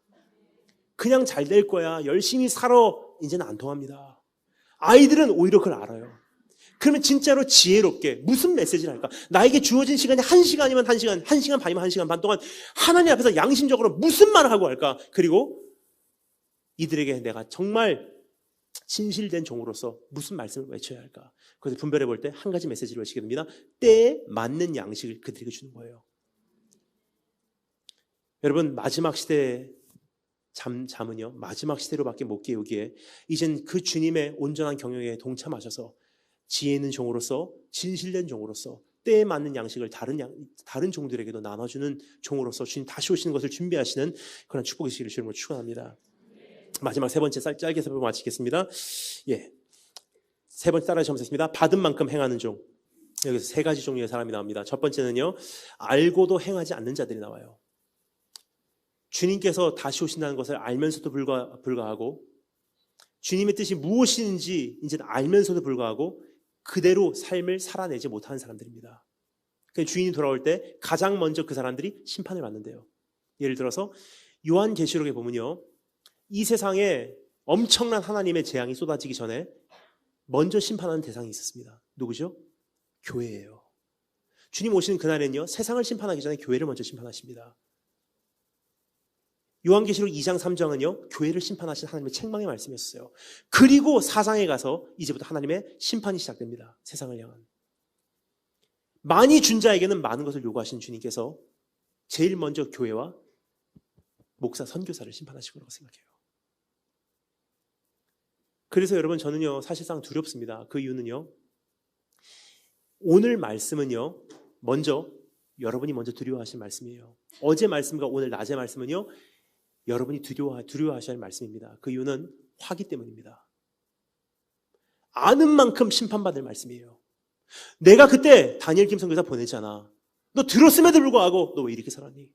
그냥 잘 될 거야, 열심히 살아, 이제는 안 통합니다. 아이들은 오히려 그걸 알아요. 그러면 진짜로 지혜롭게 무슨 메시지를 할까? 나에게 주어진 시간이 1시간이면 1시간, 1시간 반이면 1시간 반 동안 하나님 앞에서 양심적으로 무슨 말을 하고 할까? 그리고 이들에게 내가 정말 진실된 종으로서 무슨 말씀을 외쳐야 할까? 그래서 분별해 볼 때 한 가지 메시지를 외치게 됩니다. 때에 맞는 양식을 그들에게 주는 거예요. 여러분, 마지막 시대의 잠은요, 마지막 시대로밖에 못 깨우기에 이젠 그 주님의 온전한 경영에 동참하셔서 지혜 있는 종으로서, 진실된 종으로서 때에 맞는 양식을 다른 종들에게도 나눠주는 종으로서 주님 다시 오시는 것을 준비하시는 그런 축복의 시기를 주님으로 축원합니다. 마지막 세 번째 짧게 살펴보고 마치겠습니다. 예, 세 번째 따라 시험했습니다. 받은 만큼 행하는 종. 여기서 세 가지 종류의 사람이 나옵니다. 첫 번째는요, 알고도 행하지 않는 자들이 나와요. 주님께서 다시 오신다는 것을 알면서도 불구하고 주님의 뜻이 무엇인지 이제 알면서도 불구하고 그대로 삶을 살아내지 못하는 사람들입니다. 주인이 돌아올 때 가장 먼저 그 사람들이 심판을 받는데요. 예를 들어서 요한계시록에 보면요, 이 세상에 엄청난 하나님의 재앙이 쏟아지기 전에 먼저 심판하는 대상이 있었습니다. 누구죠? 교회예요. 주님 오시는 그날에는요, 세상을 심판하기 전에 교회를 먼저 심판하십니다. 요한계시록 2장 3장은요 교회를 심판하신 하나님의 책망의 말씀이었어요. 그리고 4장에 가서 이제부터 하나님의 심판이 시작됩니다. 세상을 향한. 많이 준 자에게는 많은 것을 요구하신 주님께서 제일 먼저 교회와 목사, 선교사를 심판하실 거라고 생각해요. 그래서 여러분, 저는요 사실상 두렵습니다. 그 이유는요, 오늘 말씀은요 여러분이 먼저 두려워하실 말씀이에요. 어제 말씀과 오늘 낮의 말씀은요 여러분이 두려워하셔야 할 말씀입니다. 그 이유는 화기 때문입니다. 아는 만큼 심판받을 말씀이에요. 내가 그때 다니엘 김 선교사 보내잖아. 너 들었음에도 불구하고 너 왜 이렇게 살았니?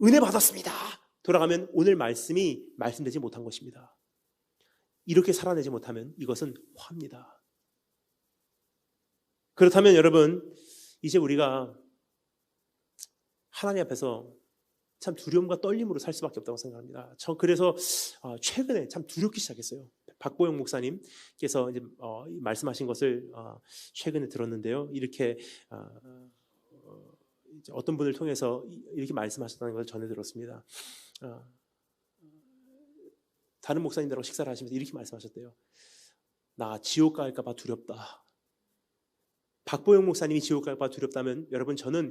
은혜 받았습니다. 돌아가면 오늘 말씀이 말씀되지 못한 것입니다. 이렇게 살아내지 못하면 이것은 화입니다. 그렇다면 여러분, 이제 우리가 하나님 앞에서 참 두려움과 떨림으로 살 수밖에 없다고 생각합니다. 저 그래서 최근에 참 두렵기 시작했어요. 박보영 목사님께서 이제 말씀하신 것을 최근에 들었는데요. 이렇게 어떤 분을 통해서 이렇게 말씀하셨다는 것을 전해 들었습니다. 다른 목사님들하고 식사를 하시면서 이렇게 말씀하셨대요. 나 지옥 갈까 봐 두렵다. 박보영 목사님이 지옥 갈까 봐 두렵다면 여러분, 저는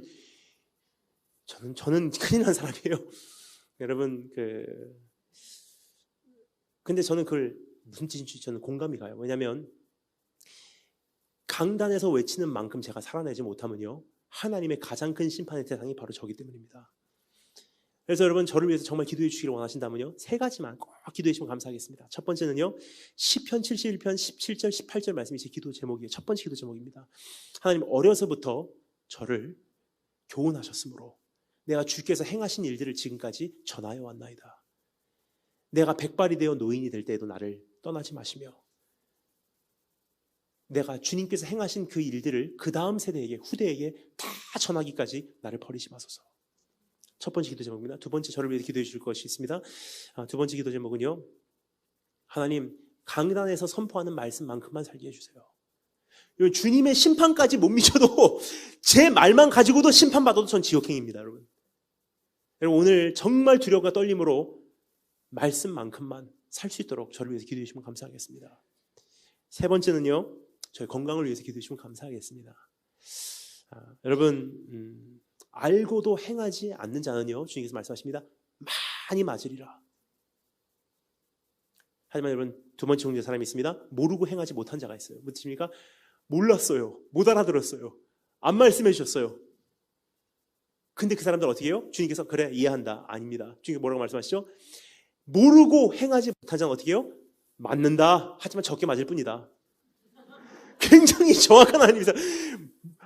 큰일 난 사람이에요. 여러분, 근데 저는 그걸 무슨 뜻인지 저는 공감이 가요. 왜냐하면 강단에서 외치는 만큼 제가 살아내지 못하면요, 하나님의 가장 큰 심판의 대상이 바로 저기 때문입니다. 그래서 여러분, 저를 위해서 정말 기도해 주시기를 원하신다면요, 세 가지만 꼭 기도해 주시면 감사하겠습니다. 첫 번째는요, 시편 71편 17절 18절 말씀이 제 기도 제목이에요. 첫 번째 기도 제목입니다. 하나님, 어려서부터 저를 교훈하셨으므로 내가 주께서 행하신 일들을 지금까지 전하여 왔나이다. 내가 백발이 되어 노인이 될 때에도 나를 떠나지 마시며 내가 주님께서 행하신 그 일들을 그 다음 세대에게, 후대에게 다 전하기까지 나를 버리지 마소서. 첫 번째 기도 제목입니다. 두 번째, 저를 위해 기도해 주실 것이 있습니다. 두 번째 기도 제목은요, 하나님, 강단에서 선포하는 말씀만큼만 살게 해주세요. 주님의 심판까지 못 미쳐도 제 말만 가지고도 심판받아도 전 지옥행입니다. 여러분, 오늘 정말 두려움과 떨림으로 말씀만큼만 살 수 있도록 저를 위해서 기도해 주시면 감사하겠습니다. 세 번째는요, 저희 건강을 위해서 기도해 주시면 감사하겠습니다. 여러분, 알고도 행하지 않는 자는요, 주님께서 말씀하십니다. 많이 맞으리라. 하지만 여러분, 두 번째 종류의 사람이 있습니다. 모르고 행하지 못한 자가 있어요. 무슨 뜻입니까? 몰랐어요. 못 알아들었어요. 안 말씀해 주셨어요. 근데 그 사람들 어떻게 해요? 주님께서 그래, 이해한다. 아닙니다. 주님께서 뭐라고 말씀하시죠? 모르고 행하지 못한 자는 어떻게 해요? 맞는다. 하지만 적게 맞을 뿐이다. 굉장히 정확한 하나님이세요.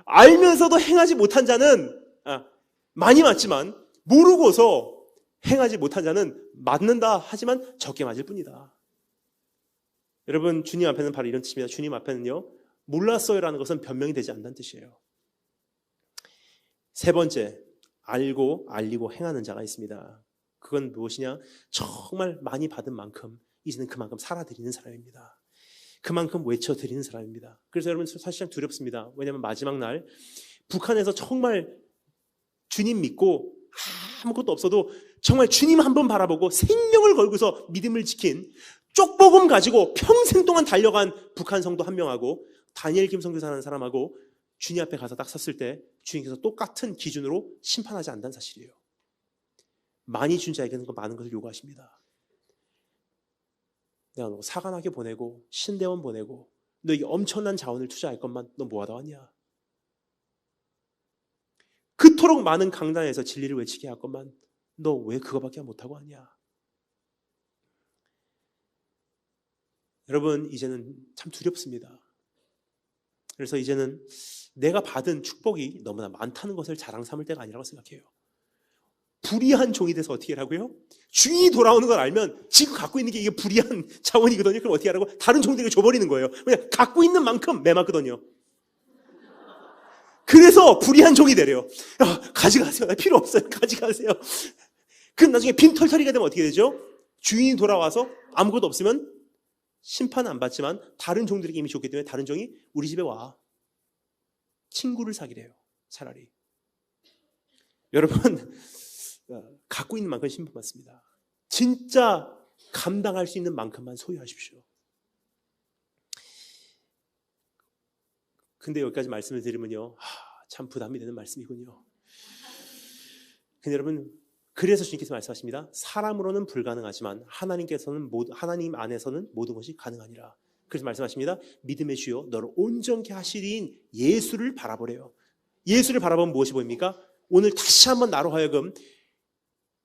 알면서도 행하지 못한 자는 많이 맞지만 모르고서 행하지 못한 자는 맞는다. 하지만 적게 맞을 뿐이다. 여러분, 주님 앞에는 바로 이런 뜻입니다. 주님 앞에는요, 몰랐어요라는 것은 변명이 되지 않는다는 뜻이에요. 세 번째, 알고 알리고 행하는 자가 있습니다. 그건 무엇이냐? 정말 많이 받은 만큼 이제는 그만큼 살아드리는 사람입니다. 그만큼 외쳐드리는 사람입니다. 그래서 여러분, 사실상 두렵습니다. 왜냐하면 마지막 날 북한에서 정말 주님 믿고 아무것도 없어도 정말 주님 한 번 바라보고 생명을 걸고서 믿음을 지킨 쪽복음 가지고 평생 동안 달려간 북한 성도 한 명하고 다니엘 김 선교사라는 사람하고 주님 앞에 가서 딱 섰을 때 주님께서 똑같은 기준으로 심판하지 않는다는 사실이에요. 많이 준 자에게는 많은 것을 요구하십니다. 내가 너 사관학교 보내고 신대원 보내고 너에게 엄청난 자원을 투자할 것만 너 뭐하다 왔냐? 그토록 많은 강단에서 진리를 외치게 할 것만 너 왜 그거밖에 못하고 왔냐? 여러분, 이제는 참 두렵습니다. 그래서 이제는 내가 받은 축복이 너무나 많다는 것을 자랑 삼을 때가 아니라고 생각해요. 불의한 종이 돼서 어떻게 하라고요? 주인이 돌아오는 걸 알면 지금 갖고 있는 게 이게 불의한 자원이거든요. 그럼 어떻게 하라고? 다른 종들에게 줘버리는 거예요. 그냥 갖고 있는 만큼 매맞거든요. 그래서 불의한 종이 되래요. 야, 가져가세요. 나 필요 없어요. 가져가세요. 그럼 나중에 빈털터리가 되면 어떻게 되죠? 주인이 돌아와서 아무것도 없으면 심판 안 받지만 다른 종들에게 이미 줬기 때문에 다른 종이 우리 집에 와. 친구를 사귀래요. 차라리. 여러분, 갖고 있는 만큼 심판받습니다. 진짜 감당할 수 있는 만큼만 소유하십시오. 근데 여기까지 말씀을 드리면요, 참 부담이 되는 말씀이군요. 근데 여러분, 그래서 주님께서 말씀하십니다. 사람으로는 불가능하지만 하나님 안에서는 모든 것이 가능하니라. 그래서 말씀하십니다. 믿음의 주요 너를 온전케 하시리인 예수를 바라보래요. 예수를 바라보면 무엇이 보입니까? 오늘 다시 한번 나로 하여금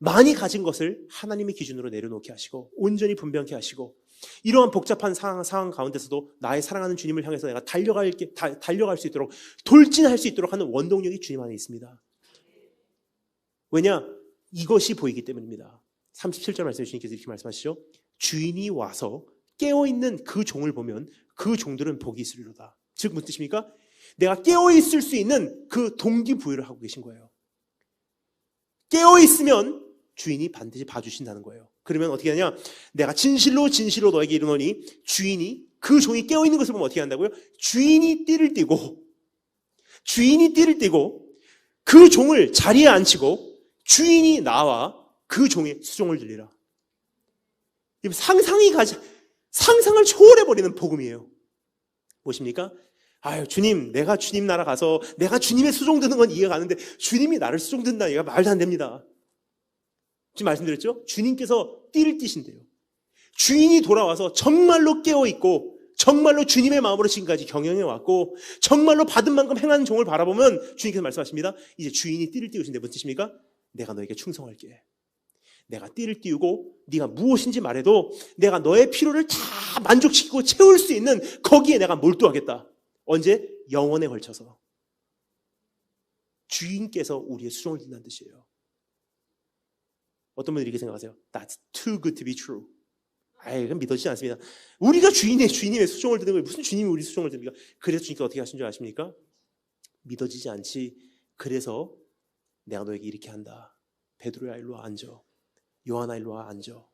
많이 가진 것을 하나님의 기준으로 내려놓게 하시고 온전히 분별케 하시고 이러한 복잡한 상황 가운데서도 나의 사랑하는 주님을 향해서 내가 달려갈 수 있도록 돌진할 수 있도록 하는 원동력이 주님 안에 있습니다. 왜냐? 이것이 보이기 때문입니다. 37절 말씀에 주님께서 이렇게 말씀하시죠. 주인이 와서 깨어있는 그 종을 보면 그 종들은 복이 있으리로다. 즉 무슨 뜻입니까? 내가 깨어있을 수 있는 그 동기부여를 하고 계신 거예요. 깨어있으면 주인이 반드시 봐주신다는 거예요. 그러면 어떻게 하냐? 내가 진실로 너에게 이르노니 주인이 그 종이 깨어있는 것을 보면 어떻게 한다고요? 주인이 띠를 띠고 그 종을 자리에 앉히고 주인이 나와 그 종의 수종을 들리라. 상상을 초월해버리는 복음이에요. 무엇입니까? 아유, 주님, 내가 주님 나라 가서 내가 주님의 수종 드는 건 이해가 가는데 주님이 나를 수종 든다, 이거 말도 안 됩니다. 지금 말씀드렸죠? 주님께서 띠를 띠신대요. 주인이 돌아와서 정말로 깨어있고 정말로 주님의 마음으로 지금까지 경영해왔고 정말로 받은 만큼 행하는 종을 바라보면 주님께서 말씀하십니다. 이제 주인이 띠를 띄우신데 무슨 뜻입니까? 내가 너에게 충성할게. 내가 띠를 띄우고 네가 무엇인지 말해도 내가 너의 필요를 다 만족시키고 채울 수 있는 거기에 내가 몰두하겠다. 언제? 영원에 걸쳐서. 주인께서 우리의 수종을 든다는 뜻이에요. 어떤 분들이 이렇게 생각하세요. That's too good to be true. 그건 믿어지지 않습니다. 우리가 주님의 수종을 듣는 거예요. 무슨 주님이 우리 수종을 듭니까? 그래서 주님께서 어떻게 하신 줄 아십니까? 믿어지지 않지. 그래서 내가 너에게 이렇게 한다. 베드로야 일로 와 앉아. 요한아 일로 와 앉아.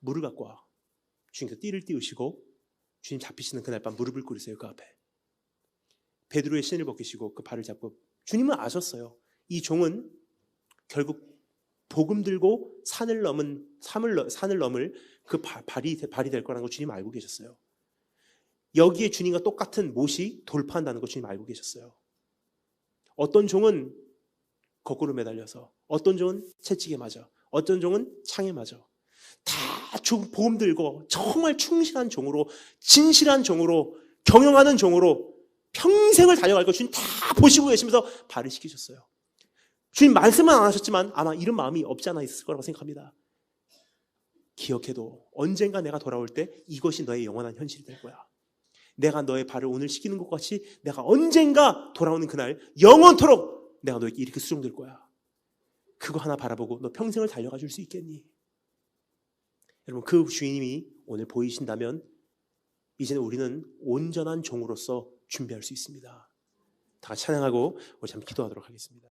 물을 갖고 와. 주님께서 띠를 띄우시고 주님 잡히시는 그날 밤 무릎을 꿇으세요. 그 앞에. 베드로의 신을 벗기시고 그 발을 잡고 주님은 아셨어요. 이 종은 결국 복음 들고 산을 넘을 그 발이 될 거라는 걸 주님 알고 계셨어요. 여기에 주님과 똑같은 못이 돌파한다는 걸 주님 알고 계셨어요. 어떤 종은 거꾸로 매달려서, 어떤 종은 채찍에 맞아, 어떤 종은 창에 맞아. 다 복음 들고 정말 충실한 종으로, 진실한 종으로, 경영하는 종으로 평생을 달려갈 거 주님 다 보시고 계시면서 발을 시키셨어요. 주님 말씀은 안 하셨지만 아마 이런 마음이 없지 않아 있을 거라고 생각합니다. 기억해도 언젠가 내가 돌아올 때 이것이 너의 영원한 현실이 될 거야. 내가 너의 발을 오늘 시키는 것 같이 내가 언젠가 돌아오는 그날 영원토록 내가 너에게 이렇게 수종될 거야. 그거 하나 바라보고 너 평생을 달려가 줄 수 있겠니? 여러분, 그 주인님이 오늘 보이신다면 이제는 우리는 온전한 종으로서 준비할 수 있습니다. 다 같이 찬양하고 우리 잠시 기도하도록 하겠습니다.